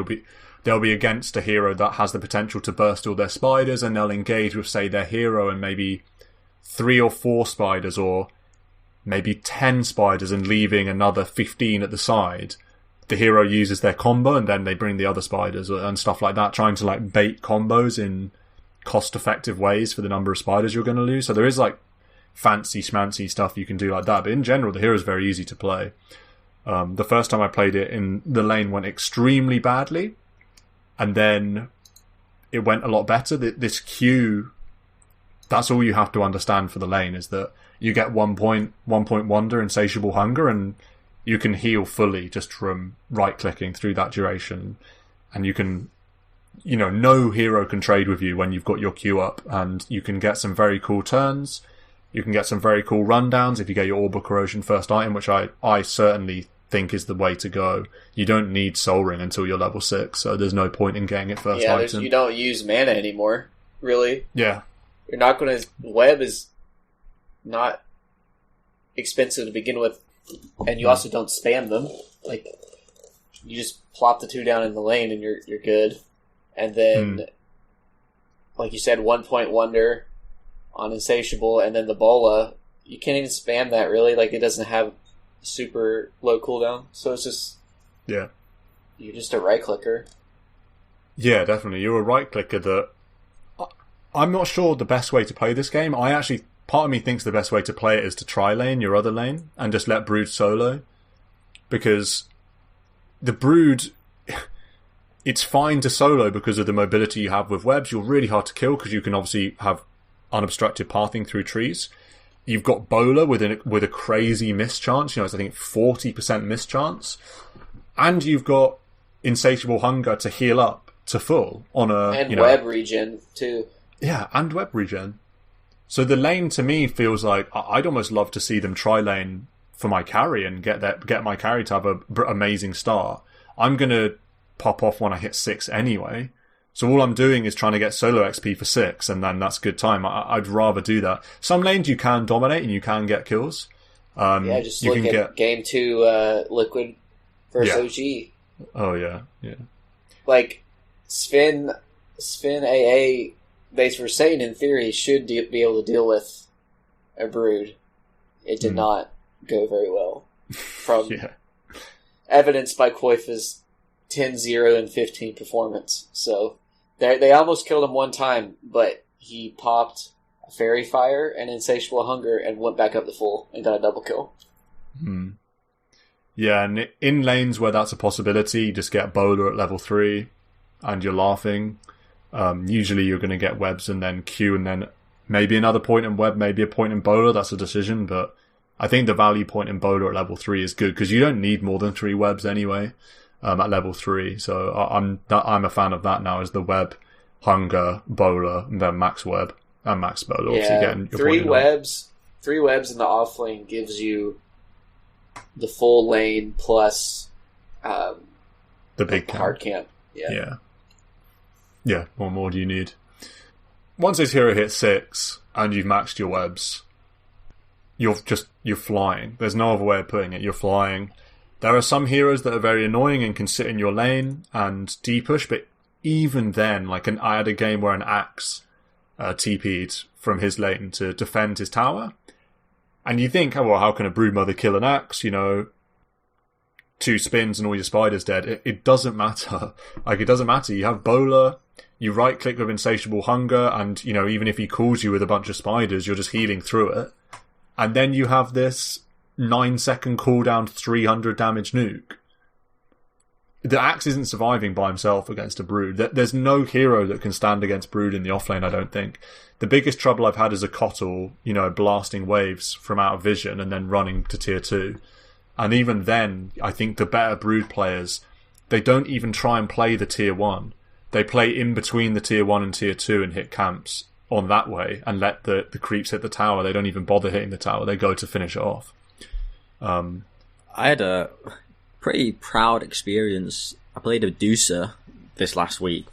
they'll be against a hero that has the potential to burst all their spiders, and they'll engage with, say, their hero and maybe 3 or 4 spiders, or maybe 10 spiders, and leaving another 15 at the side. The hero uses their combo, and then they bring the other spiders and stuff like that, trying to like bait combos in cost-effective ways for the number of spiders you're going to lose. So there is like fancy schmancy stuff you can do like that, but in general the hero is very easy to play. The first time I played it, in the lane went extremely badly, and then it went a lot better. This Q, that's all you have to understand for the lane, is that you get 1 point wonder, Insatiable Hunger, and you can heal fully just from right-clicking through that duration. And you can, no hero can trade with you when you've got your Q up, and you can get some very cool turns. You can get some very cool rundowns if you get your Orb of Corrosion first item, which I certainly think is the way to go. You don't need Soul Ring until you're level 6, so there's no point in getting it first item.
You don't use mana anymore, really.
Yeah.
You're not going to... Web is not expensive to begin with, and you also don't spam them. Like, you just plop the 2 down in the lane and you're good. And then, like you said, 1 point wonder on Insatiable, and then the Bola, you can't even spam that, really. Like, it doesn't have super low cooldown, so it's just...
Yeah.
You're just a right-clicker.
Yeah, definitely. You're a right-clicker that... I'm not sure the best way to play this game. Part of me thinks the best way to play it is to tri-lane your other lane and just let Brood solo. Because the Brood... It's fine to solo because of the mobility you have with webs. You're really hard to kill because you can obviously have unobstructed pathing through trees. You've got Bola with a crazy miss chance. It's, I think, 40% miss chance. And you've got Insatiable Hunger to heal up to full on a...
And web regen, too.
Yeah, and web regen. So the lane, to me, feels like... I'd almost love to see them tri-lane for my carry and get my carry to have an amazing start. I'm going to pop off when I hit 6 anyway. So all I'm doing is trying to get solo XP for 6, and then that's good time. I'd rather do that. Some lanes you can dominate and you can get kills.
Just look at Game 2 Liquid versus OG.
Oh, yeah.
Like, Sven AA, they were saying in theory should be able to deal with a Brood. It did not go very well. From evidenced by Quaitfer's 10-0 and 15 performance. So they almost killed him one time, but he popped a Fairy Fire and Insatiable Hunger and went back up to full and got a double kill.
Yeah, and in lanes where that's a possibility, you just get Bola at level 3 and you're laughing. Usually you're going to get webs and then Q and then maybe another point in web, maybe a point in bowler. That's a decision, but I think the value point in bowler at level 3 is good because you don't need more than 3 webs anyway at level 3. So I'm a fan of that now, as the web, hunger, bowler, and then max web and max bowler.
Yeah,
Getting your
3
point
webs. 3 webs in the off lane gives you the full lane plus
the big
hard camp.
Yeah. What more do you need? Once this hero hits 6 and you've maxed your webs, you're flying. There's no other way of putting it. You're flying. There are some heroes that are very annoying and can sit in your lane and D-push, but even then, like I had a game where an Axe TP'd from his lane to defend his tower. And you think, oh, well, how can a Broodmother kill an Axe? 2 spins and all your spiders dead. It doesn't matter. Like, it doesn't matter. You have bowler, you right-click with Insatiable Hunger, and, even if he calls you with a bunch of spiders, you're just healing through it. And then you have this 9-second cooldown 300 damage nuke. The Axe isn't surviving by himself against a Brood. There's no hero that can stand against Brood in the offlane, I don't think. The biggest trouble I've had is a Kotl, blasting waves from out of vision and then running to tier 2. And even then, I think the better Brood players, they don't even try and play the tier 1. They play in between the tier 1 and tier 2 and hit camps on that way and let the creeps hit the tower. They don't even bother hitting the tower. They go to finish it off.
I had a pretty proud experience. I played a Deucer this last week.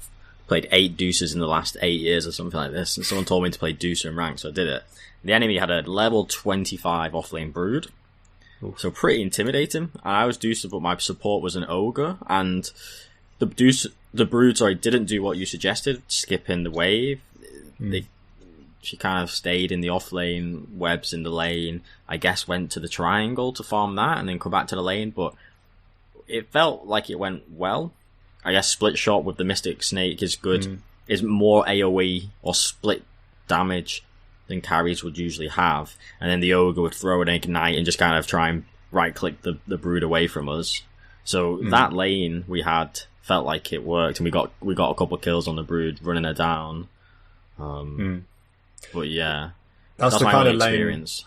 Played 8 Deucers in the last 8 years or something like this. And someone told me to play Deucer in rank, so I did it. The enemy had a level 25 offlane Brood. Oof. So pretty intimidating. And I was Deucer, but my support was an Ogre. And the Brood, didn't do what you suggested, skipping the wave. She kind of stayed in the offlane, webs in the lane. I guess went to the triangle to farm that and then come back to the lane. But it felt like it went well. I guess split shot with the Mystic Snake is good. Is more AoE or split damage than carries would usually have. And then the Ogre would throw an Ignite and just kind of try and right-click the Brood away from us. So that lane we had felt like it worked, and we got a couple of kills on the Brood, running her down. But yeah,
that's the
my
kind of
experience.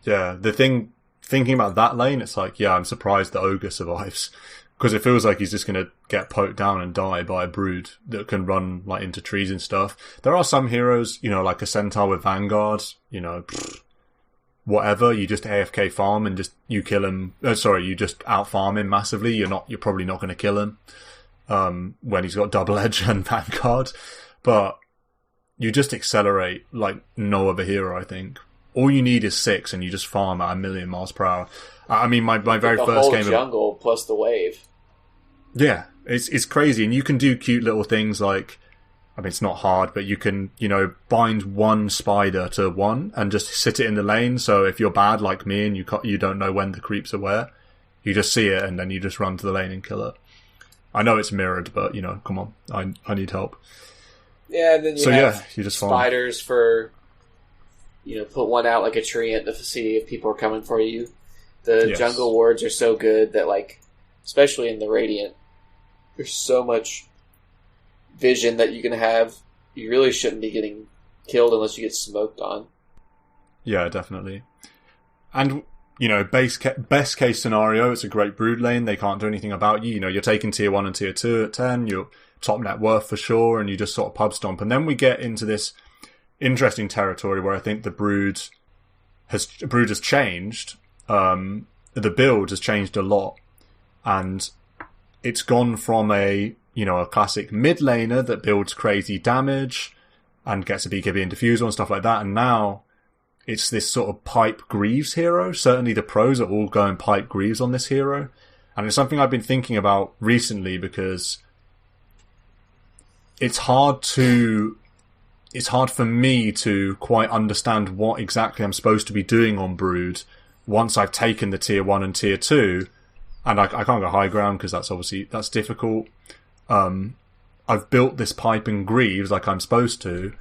Lane. Yeah, the thing, thinking about that lane, it's like, yeah, I'm surprised the Ogre survives. Because it feels like he's just going to get poked down and die by a Brood that can run like into trees and stuff. There are some heroes, like a Centaur with Vanguard, whatever. You just AFK farm and you kill him. You just out farm him massively. You're probably not going to kill him when he's got double edge and Vanguard. But you just accelerate like no other hero, I think. All you need is 6 and you just farm at 1,000,000 miles per hour. I mean, my very first game
of jungle plus the wave.
Yeah, it's crazy, and you can do cute little things like, I mean, it's not hard, but you can, bind one spider to one and just sit it in the lane. So if you're bad like me and you don't know when the creeps are where, you just see it and then you just run to the lane and kill it. I know it's mirrored, but come on, I need help.
Yeah, and then
you just farm.
Spiders for, put one out like a treant to see if people are coming for you. The jungle wards are so good that, like, especially in the Radiant, there's so much vision that you can have. You really shouldn't be getting killed unless you get smoked on.
Yeah, definitely. And, best case scenario, it's a great Brood lane. They can't do anything about you. You're taking tier 1 and tier 2 at 10. You're top net worth for sure, and you just sort of pub stomp. And then we get into this interesting territory where I think the Brood has changed. The build has changed a lot, and it's gone from a classic mid laner that builds crazy damage and gets a BKB and diffusal and stuff like that, and now it's this sort of pipe Greaves hero. Certainly the pros are all going pipe Greaves on this hero, and it's something I've been thinking about recently because it's hard for me to quite understand what exactly I'm supposed to be doing on Brood once I've taken the tier 1 and tier 2, and I can't go high ground because that's difficult. I've built this pipe and Greaves like I'm supposed to.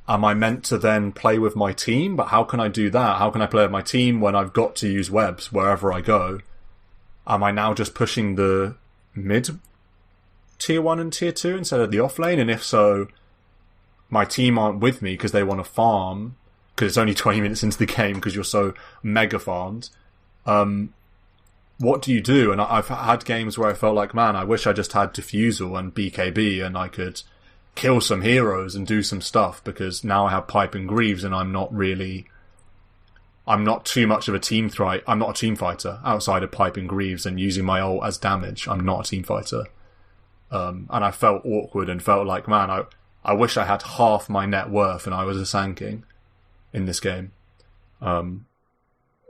Am I meant to then play with my team? But how can I do that? How can I play with my team when I've got to use webs wherever I go? Am I now just pushing the mid tier 1 and tier 2 instead of the off lane? And if so, my team aren't with me because they want to farm, because it's only 20 minutes into the game because you're so mega farmed. What do you do? And I've had games where I felt like, man, I wish I just had Diffusal and BKB and I could kill some heroes and do some stuff, because now I have Pipe and Greaves and I'm not too much of a team threat. I'm not a team fighter outside of Pipe and Greaves and using my ult as damage. I'm not a team fighter. And I felt awkward and felt like, man, I wish I had half my net worth and I was a Sand King in this game.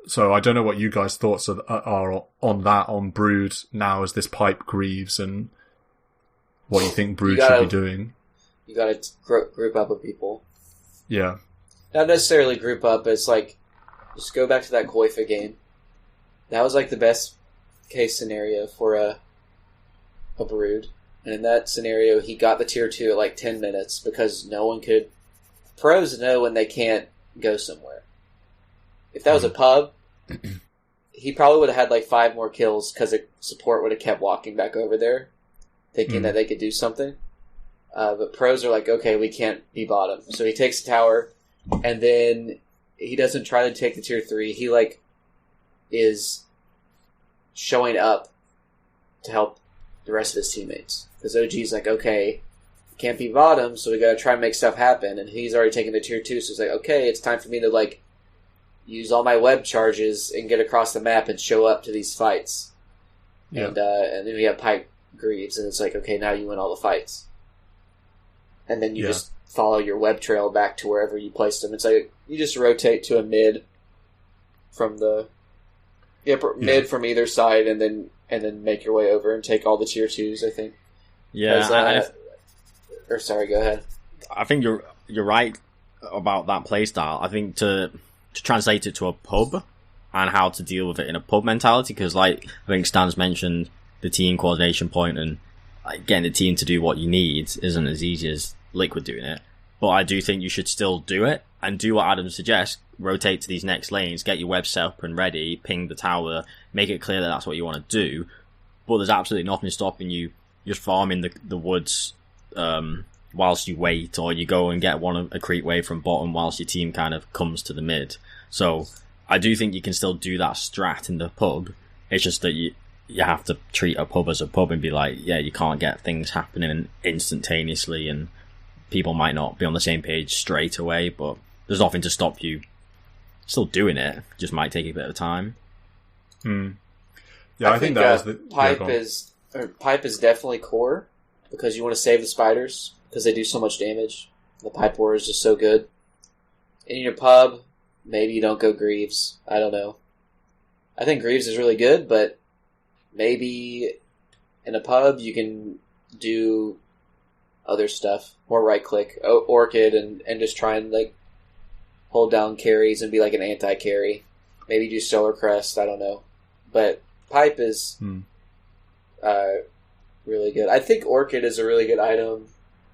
So I don't know what you guys' thoughts are on that, on Brood now as this Pipe Greaves, and what you think Brood should be doing.
You gotta group up with people.
Yeah.
Not necessarily group up, but it's like, just go back to that Koifa game. That was like the best case scenario for a Brood. And in that scenario, he got the tier 2 at like 10 minutes because no one could... Pros know when they can't go somewhere. If that was a pub, he probably would have had like 5 more kills because support would have kept walking back over there, thinking that they could do something. But pros are like, okay, we can't be bottom. So he takes the tower, and then he doesn't try to take the tier 3. He like is showing up to help the rest of his teammates. Because OG's like, okay, can't be bottom, so we gotta try and make stuff happen. And he's already taken the tier 2, so he's like, okay, it's time for me to like use all my web charges and get across the map and show up to these fights. Yeah. And then we have Pipe Greaves, and it's like, okay, now you win all the fights. And then you just follow your web trail back to wherever you placed them. It's like, you just rotate to a mid from the... mid from either side, and then make your way over and take all the tier 2s, I think.
Yeah,
sorry, go ahead.
I think you're right about that playstyle. I think to translate it to a pub and how to deal with it in a pub mentality, because like I think Stan's mentioned, the team coordination point and like, getting the team to do what you need isn't as easy as Liquid doing it. But I do think you should still do it and do what Adam suggests. Rotate to these next lanes, get your web set up and ready, ping the tower, make it clear that that's what you want to do. But there's absolutely nothing stopping you just farming the woods whilst you wait, or you go and get a creep wave from bottom whilst your team kind of comes to the mid. So I do think you can still do that strat in the pub. It's just that you have to treat a pub as a pub and be like, yeah, you can't get things happening instantaneously, and people might not be on the same page straight away, but there's nothing to stop you still doing it. Just might take a bit of time.
Yeah, I think that was the
Pipe is definitely core, because you want to save the spiders because they do so much damage. The Pipe War is just so good. In your pub, maybe you don't go Greaves. I don't know. I think Greaves is really good, but maybe in a pub you can do other stuff. More right click, Orchid, and just try and like hold down carries and be like an anti-carry. Maybe do Solar Crest, I don't know. But Pipe is really good. I think Orchid is a really good item.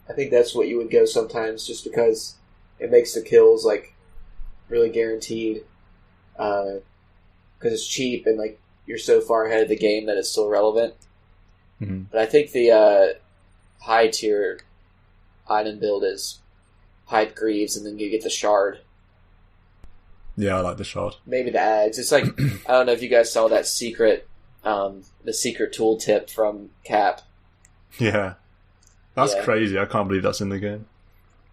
I think that's what you would go sometimes, just because it makes the kills like really guaranteed. Because it's cheap and like you're so far ahead of the game that it's still relevant.
Mm-hmm.
But I think the high tier item build is Pipe Greaves, and then you get the Shard.
Yeah, I like the Shard.
Maybe the Ags. It's like, I don't know if you guys saw that secret, the secret tooltip from Cap.
Yeah. That's crazy. I can't believe that's in the game.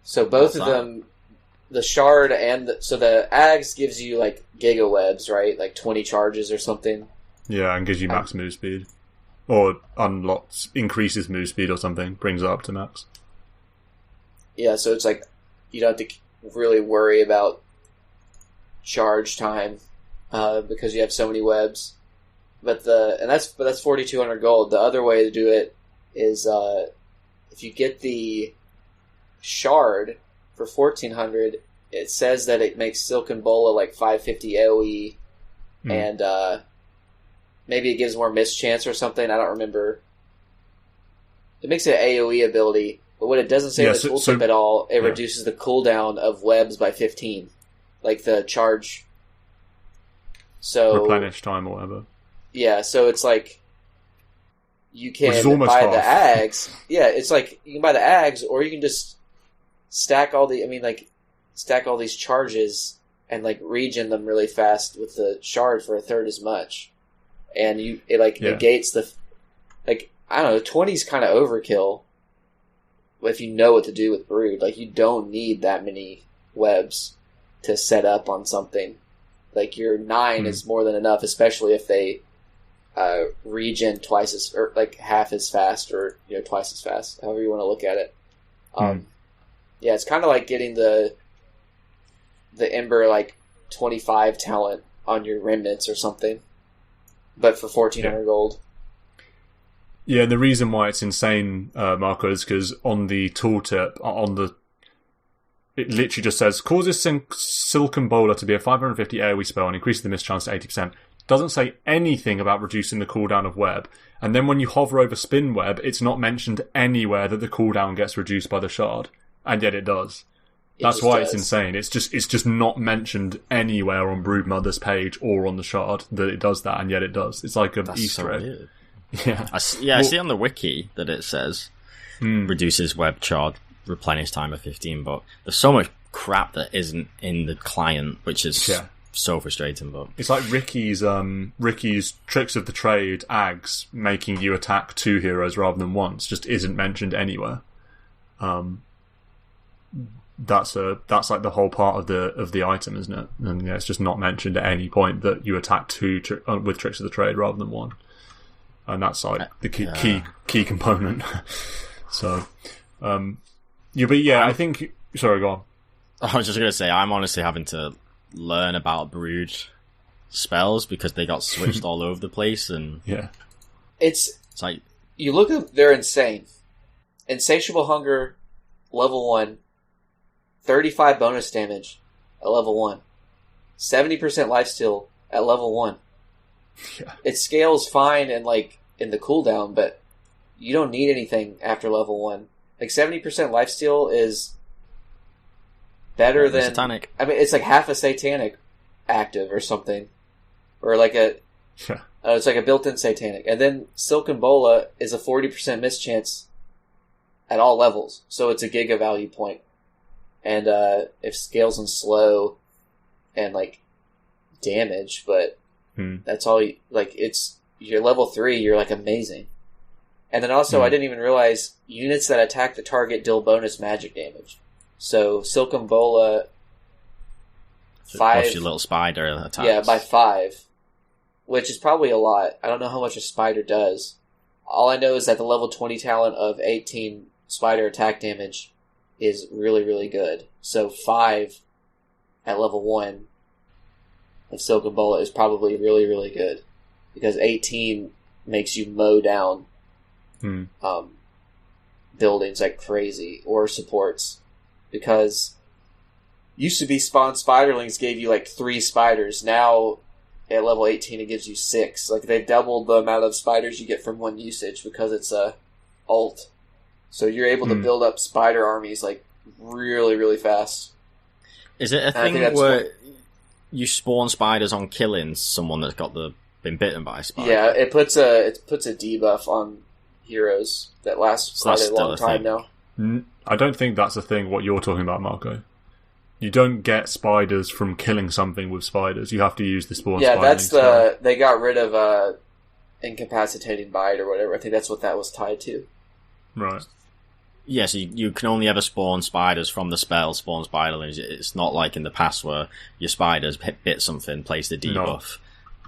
So both of them, the Shard and so the Ags gives you like Giga Webs, right? Like 20 charges or something.
Yeah, and gives you max move speed. Or increases move speed or something, brings it up to max.
Yeah, so it's like, you don't have to really worry about charge time, because you have so many webs. But that's 4,200 gold. The other way to do it is, if you get the Shard for 1,400, it says that it makes Silken Bola like 550 AoE, and maybe it gives more mischance or something. I don't remember. It makes it an AoE ability, but what it doesn't say in the tooltip at all, it reduces the cooldown of webs by 15. Like the charge. So
replenish time or whatever.
Yeah, so it's like you can
buy
the Ags. Yeah, it's like you can buy the Ags, or you can just stack all these charges and like regen them really fast with the shard for a third as much, and it negates the like I don't know 20's kind of overkill. If you know what to do with Brood, like you don't need that many webs to set up on something. Like your 9 is more than enough, especially if they regen twice as or like half as fast or twice as fast, however you want to look at it. Yeah, it's kind of like getting the Ember like 25 talent on your remnants or something, but for 1,400 gold.
Yeah, and the reason why it's insane, Marco, is because on the tooltip, it literally just says, causes Silken Bowler to be a 550 AoE spell and increases the miss chance to 80%. Doesn't say anything about reducing the cooldown of web. And then when you hover over Spin Web, it's not mentioned anywhere that the cooldown gets reduced by the shard. And yet it does. That's why it's insane. It's just not mentioned anywhere on Broodmother's page or on the shard that it does that, and yet it does. It's like an Easter egg.
Weird.
Yeah.
I see on the wiki that it says reduces web chart replenish time of 15, but there's so much crap that isn't in the client, which is so frustrating. But
it's like Ricky's Tricks of the Trade Ags making you attack 2 heroes rather than once just isn't mentioned anywhere. That's like the whole part of the item, isn't it? And it's just not mentioned at any point that you attack 2 with Tricks of the Trade rather than 1. And that's like the key component. So, I think. Sorry, go on.
I was just gonna say, I'm honestly having to learn about Brood spells because they got switched all over the place, and
it's
like
you look at them, they're insane. Insatiable Hunger, level 1, 35 bonus damage at level 1, 70% lifesteal at level 1.
Yeah.
It scales fine and like in the cooldown, but you don't need anything after level 1. Like 70% lifesteal is better than
Satanic.
I mean, it's like half a Satanic active or something, or like it's like a built-in Satanic. And then Silken Bola is a 40% miss chance at all levels, so it's a Giga value point. And if scales in slow and like damage, but that's all you're level 3, you're like amazing. And then also I didn't even realize units that attack the target deal bonus magic damage. So Silken Bola 5
plus your little spider attacks.
Yeah, by 5. Which is probably a lot. I don't know how much a spider does. All I know is that the level 20 talent of 18 spider attack damage is really, really good. So 5 at level 1 of Silken Bola is probably really, really good. Because 18 makes you mow down buildings like crazy, or supports. Because used to be spawn spiderlings gave you like 3 spiders. Now at level 18 it gives you 6. Like they doubled the amount of spiders you get from 1 usage because it's a ult. So you're able to build up spider armies like really, really fast.
Is it a thing where you spawn spiders on killing someone that's been bitten by a spider?
Yeah, it puts a debuff on heroes that lasts quite a long time now.
I don't think that's a thing what you're talking about, Marco. You don't get spiders from killing something with spiders. You have to use the spawn spider.
Yeah, that's they got rid of incapacitating bite or whatever. I think that's what that was tied to.
Right.
Yeah, so you can only ever spawn spiders from the spell spawn spiderlings. It's not like in the past where your spiders bit something, place the debuff,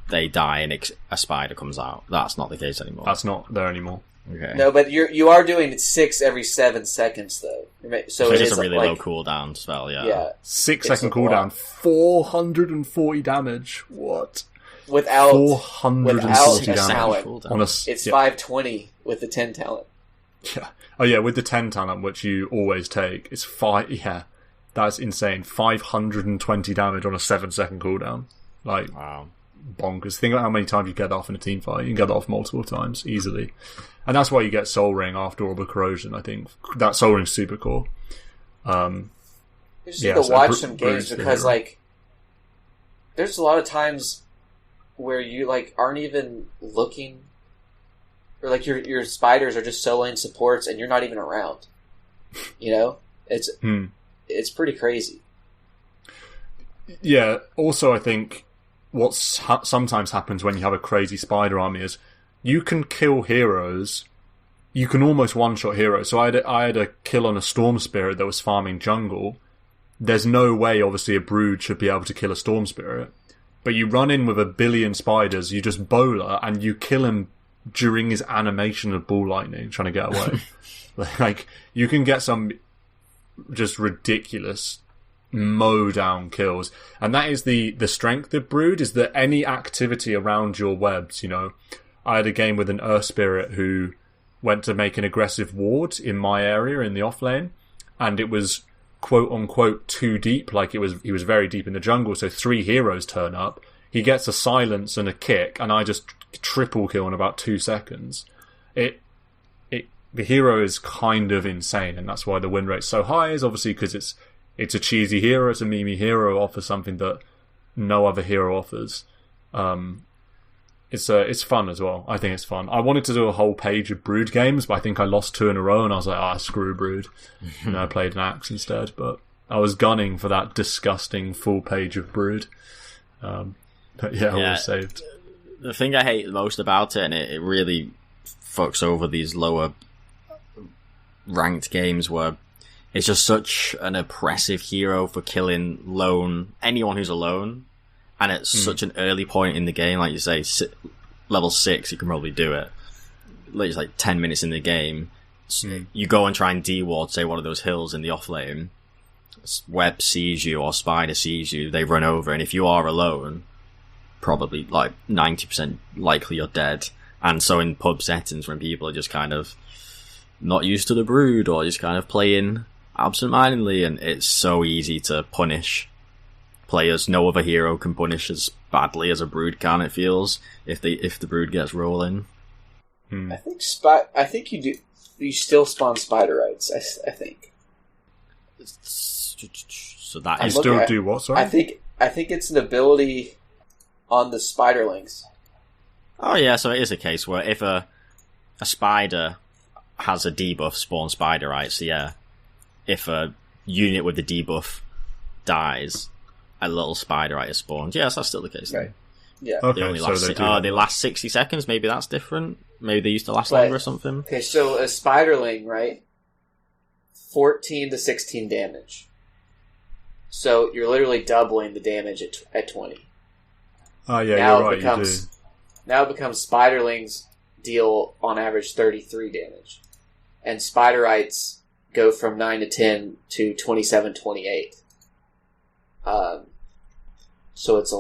they die, and a spider comes out. That's not the case anymore.
That's not there anymore.
Okay.
No, but you are doing 6 every 7 seconds though. So
it's a really low cooldown spell. Yeah.
6 second cooldown, 440 damage. What?
Without
440 damage
on it's 520 with the 10 talent.
Yeah. Oh yeah, with the 10 talent, which you always take, it's 5. Yeah, that's insane. 520 damage on a 7 second cooldown. Like, wow, bonkers. Think about how many times you get that off in a team fight. You can get that off multiple times easily, and that's why you get Soul Ring after Orb of Corrosion. I think that Soul Ring's super cool.
You just need to watch some games because like, there's a lot of times where you like aren't even looking. Or like your spiders are just soloing supports and you're not even around. You know? It's pretty crazy.
Yeah, also I think what sometimes happens when you have a crazy spider army is you can kill heroes, you can almost one-shot heroes. So I had a kill on a Storm Spirit that was farming jungle. There's no way, obviously, a Brood should be able to kill a Storm Spirit. But you run in with a billion spiders, you just bowler, and you kill him during his animation of ball lightning, trying to get away. Like, you can get some just ridiculous mow down kills. And that is the strength of Brood, is that any activity around your webs, you know. I had a game with an Earth Spirit who went to make an aggressive ward in my area in the off lane, and it was quote unquote too deep, like he was very deep in the jungle, so 3 heroes turn up, he gets a silence and a kick, and I just triple kill in about 2 seconds. The hero is kind of insane, and that's why the win rate's so high, is obviously because it's a cheesy hero, it's a meme hero, offers something that no other hero offers. It's fun as well. I think it's fun. I wanted to do a whole page of Brood games, but I think I lost 2 in a row, and I was like, screw Brood. And I played an Axe instead, but I was gunning for that disgusting full page of Brood. But yeah, I was saved.
The thing I hate most about it, and it really fucks over these lower ranked games, where it's just such an oppressive hero for killing anyone who's alone. And at such an early point in the game, like you say, level 6, you can probably do it. It's like 10 minutes in the game. You go and try and D-ward, say, one of those hills in the off lane. Web sees you or Spider sees you, they run over, and if you are alone, probably like 90% likely you're dead. And so in pub settings, when people are just kind of not used to the Brood or just kind of playing absent-mindedly, and it's so easy to punish players. No other hero can punish as badly as a Brood can, it feels, if the Brood gets rolling.
I think you do. You still spawn Spiderites, I think.
So that
you still do what, sorry?
I think it's an ability on the Spiderlings.
Oh yeah, so it is a case where if a spider has a debuff, spawn Spiderites, yeah. If a unit with the debuff dies, a little Spiderite is spawned. Yes, that's still the case.
Right. Yeah.
Okay,
they only last, they last 60 seconds. Maybe that's different. Maybe they used to last longer or something.
Okay, so a Spiderling, right? 14 to 16 damage. So you're literally doubling the damage at 20.
Oh yeah, you're right.
Now it becomes Spiderlings deal on average 33 damage, and Spiderites go from 9 to 10 to 27, 28. So it's a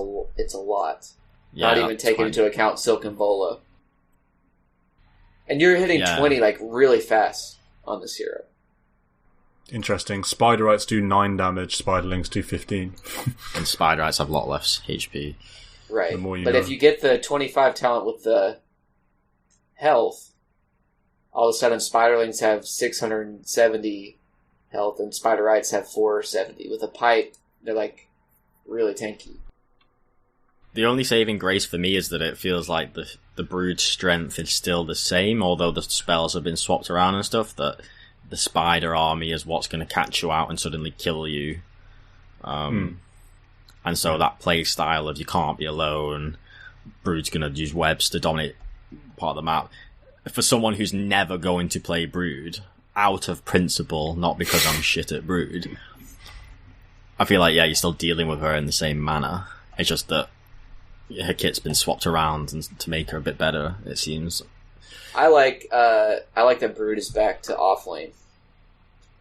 lot. Yeah, not even taking into account Silk and Volo. And you're hitting 20 like really fast on this hero.
Interesting. Spiderites do 9 damage, Spiderlings do 15.
And Spiderites have a lot less HP.
Right. But if you get the 25 talent with the health, all of a sudden Spiderlings have 670 health and Spiderites have 470. With a pipe, they're like really tanky.
The only saving grace for me is that it feels like the Brood's strength is still the same, although the spells have been swapped around and stuff, that the Spider army is what's going to catch you out and suddenly kill you. And so that play style of you can't be alone, Brood's going to use webs to dominate part of the map. For someone who's never going to play Brood, out of principle, not because I'm shit at Brood, I feel like, you're still dealing with her in the same manner. It's just that her kit's been swapped around and to make her a bit better, it seems.
I like that Brood is back to off lane.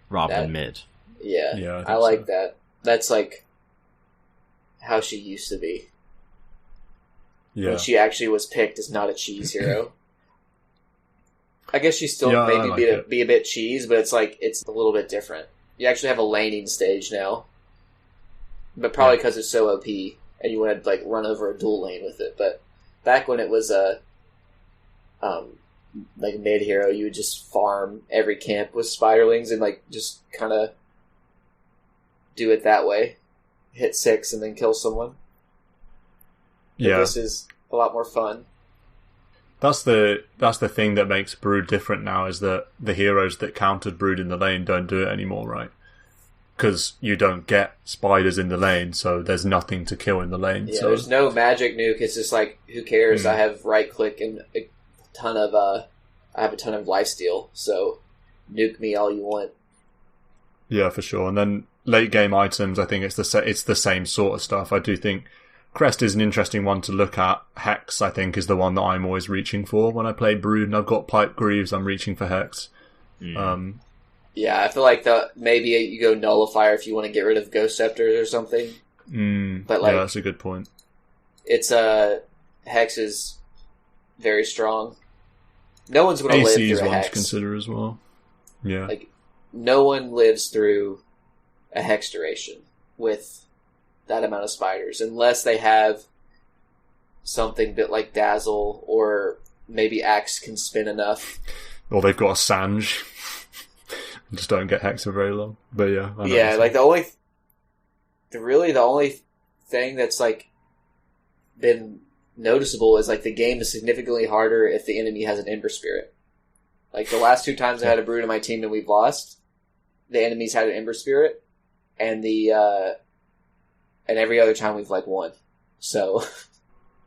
Rather than mid.
Yeah, I like that. That's like how she used to be. Yeah. When she actually was picked as not a cheese hero. I guess she still be a bit cheese, but it's like it's a little bit different. You actually have a laning stage now. But probably because it's so OP and you want to like run over a dual lane with it. But back when it was a like mid hero, you would just farm every camp with Spiderlings and like just kind of do it that way. Hit 6 and then kill someone. But this is a lot more fun.
That's the thing that makes Brood different now, is that the heroes that countered Brood in the lane don't do it anymore, right? because you don't get spiders in the lane, so there's nothing to kill in the lane.
Yeah,
so
there's no magic nuke. It's just like, who cares? I have right click and a ton of lifesteal, so nuke me all you want.
Yeah, for sure. And then late game items, I think it's the same sort of stuff. I do think Crest is an interesting one to look at. Hex, I think, is the one that I'm always reaching for when I play Brood, and I've got Pipe Greaves. I'm reaching for Hex.
Yeah, I feel like maybe you go Nullifier if you want to get rid of Ghost Scepters or something. But like,
yeah, that's a good point.
It's Hex is very strong. No one's going to live
AC is
through a
one
Hex.
to consider as well. Yeah,
Like, no one lives through a Hex duration with that amount of spiders, unless they have something bit like Dazzle, or maybe Axe can spin enough.
or they've got a Sange. Just don't get Hex for very long. But yeah, I know
Yeah, like the only thing that's like been noticeable is like the game is significantly harder if the enemy has an Ember Spirit. Like the last 2 times I had a Brood in my team and we've lost, the enemies had an Ember Spirit, and and every other time we've like won. So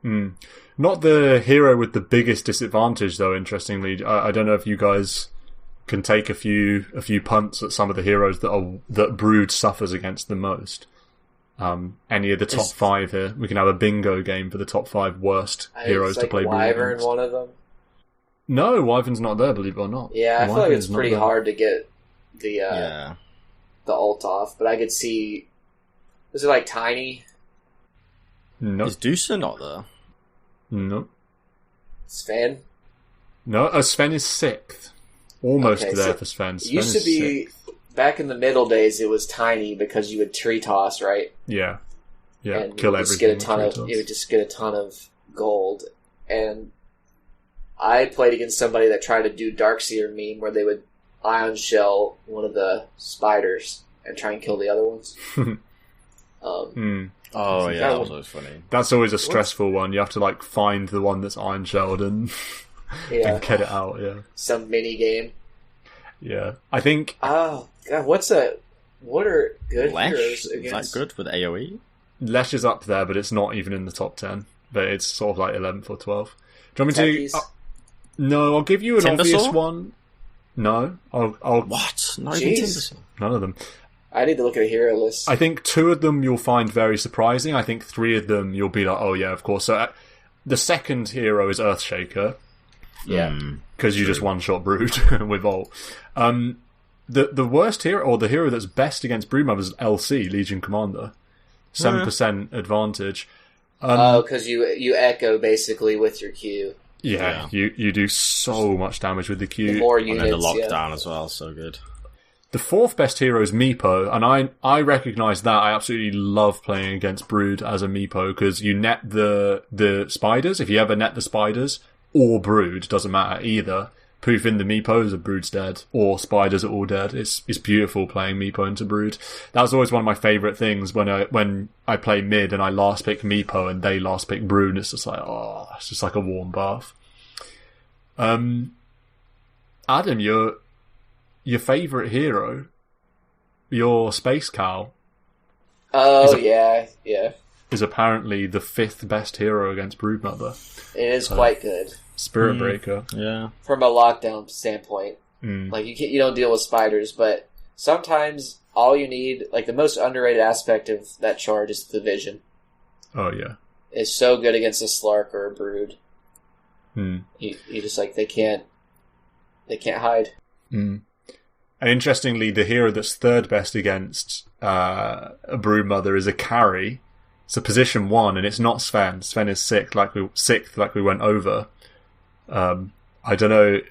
not the hero with the biggest disadvantage though. Interestingly, I don't know if you guys can take a few punts at some of the heroes that Brood suffers against the most. Any of the top 5 here, we can have a bingo game for the top 5 worst heroes to play Brood
Wyvern,
against.
one of them.
No, Wyvern's not there, believe it or not.
Yeah, I feel like it's pretty
there.
hard to get the ult off, but I could see. Was it like Tiny?
No,
Is Deucer not there?
no,
Sven?
no. Sven is 6th, almost
Okay,
there
so
for Sven.
It used to be, back in the middle days, it was Tiny because you would tree toss, right?
Yeah,
And
kill
you would just
everything.
you would just get a ton of gold. And I played against somebody that tried to do Darkseer meme where they would ion shell one of the spiders and try and kill the other ones.
Oh yeah, that was always funny.
That's always a stressful one. You have to like find the one that's iron shelled and and get it out. Yeah,
some mini game.
Yeah. I think.
Oh god, what are good
Lesh?
heroes
Is
against?
that good with AoE?
Lesh is up there, but it's not even in the top 10. But it's sort of like 11th or 12th. Do you want me to? No, I'll give you an obvious one. No, I'll.
What? Not even Timbersaw?
None of them.
I need to look at a hero list.
I think 2 of them you'll find very surprising. I think 3 of them you'll be like, oh yeah, of course. So the second hero is Earthshaker.
Yeah.
Because you just one-shot Brood with ult. The worst hero, or the hero that's best against Broodmother is LC, Legion Commander. 7% advantage.
Because you echo basically with your Q.
Yeah, you do so much damage with the Q.
The more
And
units,
then the lockdown as well, so good.
The 4th best hero is Meepo, and I recognise that. I absolutely love playing against Brood as a Meepo, because you net the spiders. If you ever net the spiders, or Brood, doesn't matter either. Poof in the Meepos, of Brood's dead, or spiders are all dead. It's beautiful playing Meepo into Brood. That was always one of my favourite things when I play mid and I last pick Meepo and they last pick Brood. It's just like, oh, it's just like a warm bath. Adam, your favourite hero, your Space Cow.
Oh, yeah.
Is apparently the 5th best hero against Broodmother.
It is quite good.
Spirit Breaker.
Yeah.
From a lockdown standpoint. Like, you don't deal with spiders, but sometimes all you need, like, the most underrated aspect of that charge is the vision.
Oh, yeah.
It's so good against a Slark or a Brood. You just, like, they can't hide.
And interestingly, the hero that's 3rd best against a Broodmother is a carry. It's a position 1, and it's not Sven. Sven is 6th, like we went over. I don't know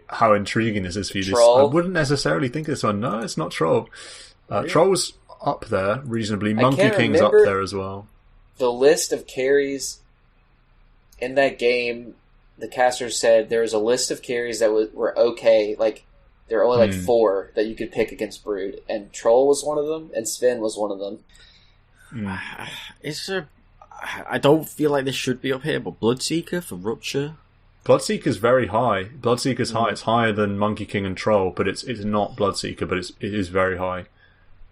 how intriguing this is for you. I wouldn't necessarily think this one. No, it's not Troll. Really? Troll's up there reasonably. Monkey King's up there as well.
The list of carries in that game, the casters said there was a list of carries that were okay. Like, there were only like 4 that you could pick against Brood, and Troll was one of them, and Sven was one of them.
I don't feel like this should be up here, but Bloodseeker for Rupture.
Bloodseeker's very high. Bloodseeker's high. It's higher than Monkey King and Troll, but it's not Bloodseeker, but it is very high.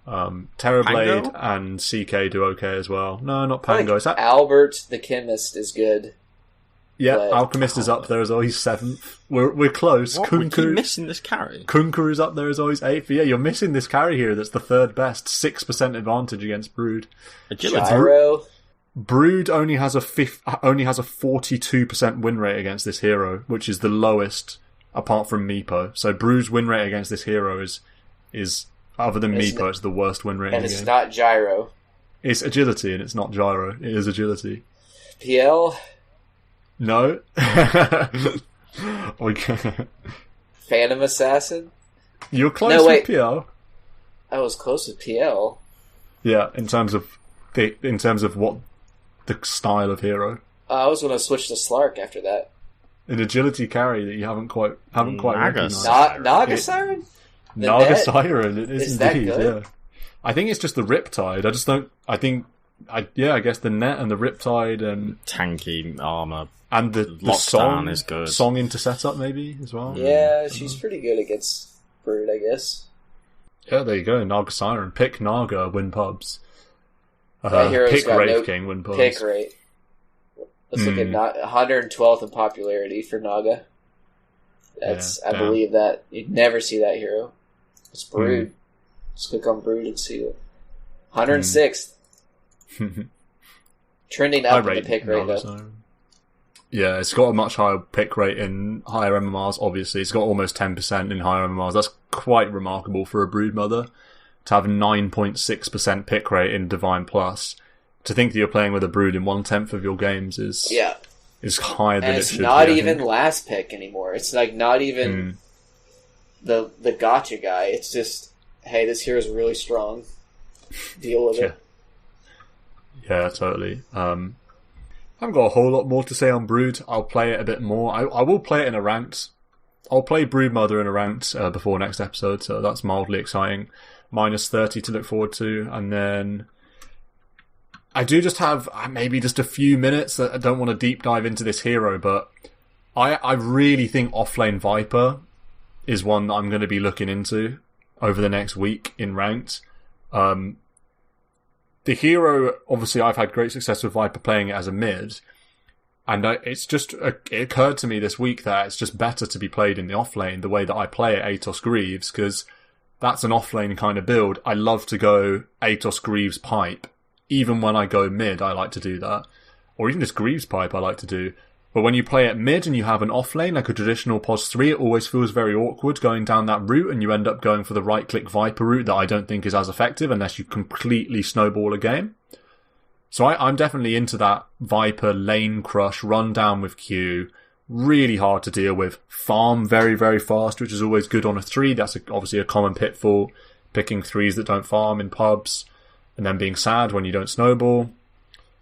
Terrorblade
Pango?
and CK do okay as well. No, not
I
Pango.
think
Is that?
Albert the Chemist is good.
Yeah,
but-
Alchemist is up there as well. He's 7th. We're close.
What? We keep
Kunku
missing this carry.
is up there as always 8th. Yeah, you're missing this carry here that's the 3rd best. 6% advantage against Brood.
Agility.
Gyro.
Brood only has a 42% win rate against this hero, which is the lowest apart from Meepo. So Brood's win rate against this hero is other than Meepo, it's the worst win rate in
And
the
it's
game.
not Gyro.
It's agility and it's not gyro. It is agility.
PL.
No. Okay.
Phantom Assassin.
You're close
No, wait.
with PL.
I was close with PL.
Yeah, in terms of what the style of hero.
I was going to switch to Slark after that.
An agility carry that you haven't quite
Naga
recognized.
Siren.
Naga Siren? The
Naga
net?
Siren, it is
Is that
indeed,
good?
yeah. I think it's just the Riptide. I guess the net and the Riptide and
Tanky armor.
the
Lockdown
song
is good.
Song into setup maybe as well.
Yeah, she's pretty good against Brood, I guess.
Yeah, there you go. Naga Siren. Pick Naga, win pubs.
That hero's
Pick
got
Wraith
no
King, win pubs.
pick rate. Let's look at 112th in popularity for Naga. That's
Yeah,
I
damn.
believe that you'd never see that hero. It's Brood. Let's click on Brood and see it. 106th. Trending
I
up in the
rate
pick rate
Naga
though.
Siren. Yeah, it's got a much higher pick rate in higher MMRs, obviously. It's got almost 10% in higher MMRs. That's quite remarkable for a Broodmother. To have 9.6% pick rate in Divine Plus. To think that you're playing with a Brood in 1/10 of your games is higher than
And
it
it's
should
not
be. I
even
think.
last pick anymore. It's like not even the gotcha guy. It's just, hey, this hero's really strong. Deal with it.
Yeah, totally. I haven't got a whole lot more to say on Brood. I'll play it a bit more. I will play it in a ranked. I'll play Broodmother in a ranked before next episode, so that's mildly exciting. Minus 30 to look forward to, and then I do just have maybe just a few minutes that I don't want to deep dive into this hero, but I really think offlane Viper is one that I'm going to be looking into over the next week in ranked. The hero, obviously, I've had great success with Viper playing it as a mid, and it occurred to me this week that it's just better to be played in the offlane the way that I play it, Atos Greaves, because that's an offlane kind of build. I love to go Atos Greaves pipe. Even when I go mid, I like to do that. Or even just Greaves pipe, I like to do. But when you play at mid and you have an offlane, like a traditional POS 3, it always feels very awkward going down that route, and you end up going for the right-click Viper route that I don't think is as effective unless you completely snowball a game. So I'm definitely into that Viper lane crush, run down with Q, really hard to deal with, farm very, very fast, which is always good on a 3. That's obviously a common pitfall, picking 3s that don't farm in pubs, and then being sad when you don't snowball.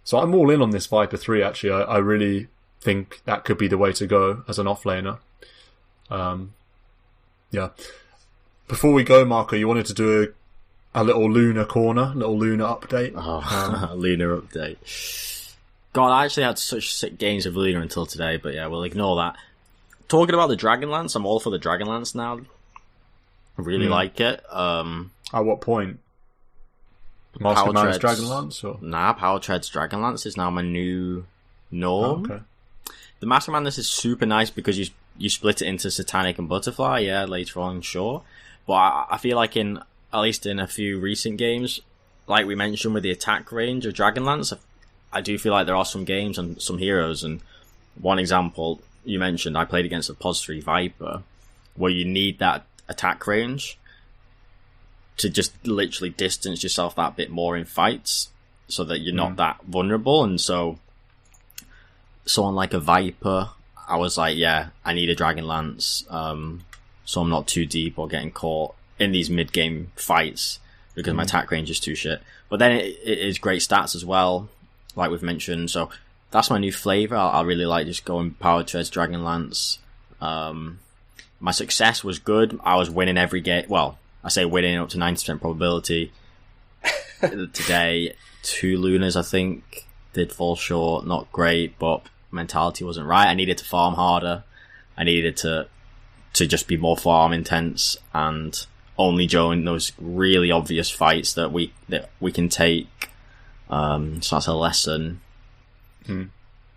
So I'm all in on this Viper 3, actually. I really think that could be the way to go as an offlaner. Yeah. Before we go, Marco, you wanted to do a little Luna corner, little Luna update?
Luna update. God, I actually had such sick games of Luna until today, but yeah, we'll ignore that. Talking about the Dragonlance, I'm all for the Dragonlance now. I really like it.
At what point? Masterman's Dragonlance? Or?
Nah, Power Tread's Dragonlance is now my new norm.
Oh, okay.
The Master Madness is super nice because you split it into Satanic and Butterfly, yeah, later on, sure. But I feel like at least in a few recent games, like we mentioned with the attack range of Dragonlance, I do feel like there are some games and some heroes, and one example you mentioned, I played against a POS 3 Viper, where you need that attack range to just literally distance yourself that bit more in fights, so that you're not that vulnerable, and so on like a Viper, I was like, yeah, I need a Dragonlance, so I'm not too deep or getting caught in these mid-game fights, because my attack range is too shit. But then it is great stats as well, like we've mentioned, so that's my new flavour. I really like just going Power Treads, Dragonlance. My success was good. I was winning every game. Well, I say winning up to 90% probability. Today, 2 Lunas, I think, did fall short. Not great, but mentality wasn't right. I needed to farm harder. I needed to just be more farm intense, and only during those really obvious fights that we can take. So that's a lesson.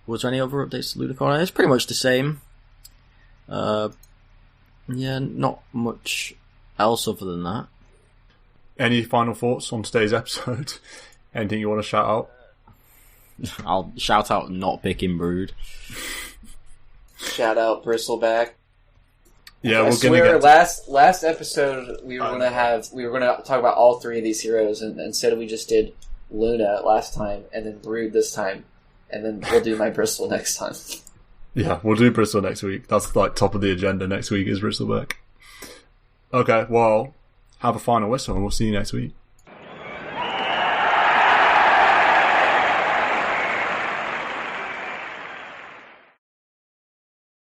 Was there any other updates to Ludicron? It's pretty much the same. Yeah, not much else other than that.
Any final thoughts on today's episode? Anything you want to shout out?
I'll shout out not picking Brood.
Shout out Bristleback.
Yeah,
I swear, last episode we were gonna talk about all three of these heroes, and instead we just did Luna last time, and then Brood this time, and then we'll do my Bristol next time.
Yeah, we'll do Bristol next week. That's like top of the agenda next week is Bristleback. Okay, well, have a final whistle and we'll see you next week.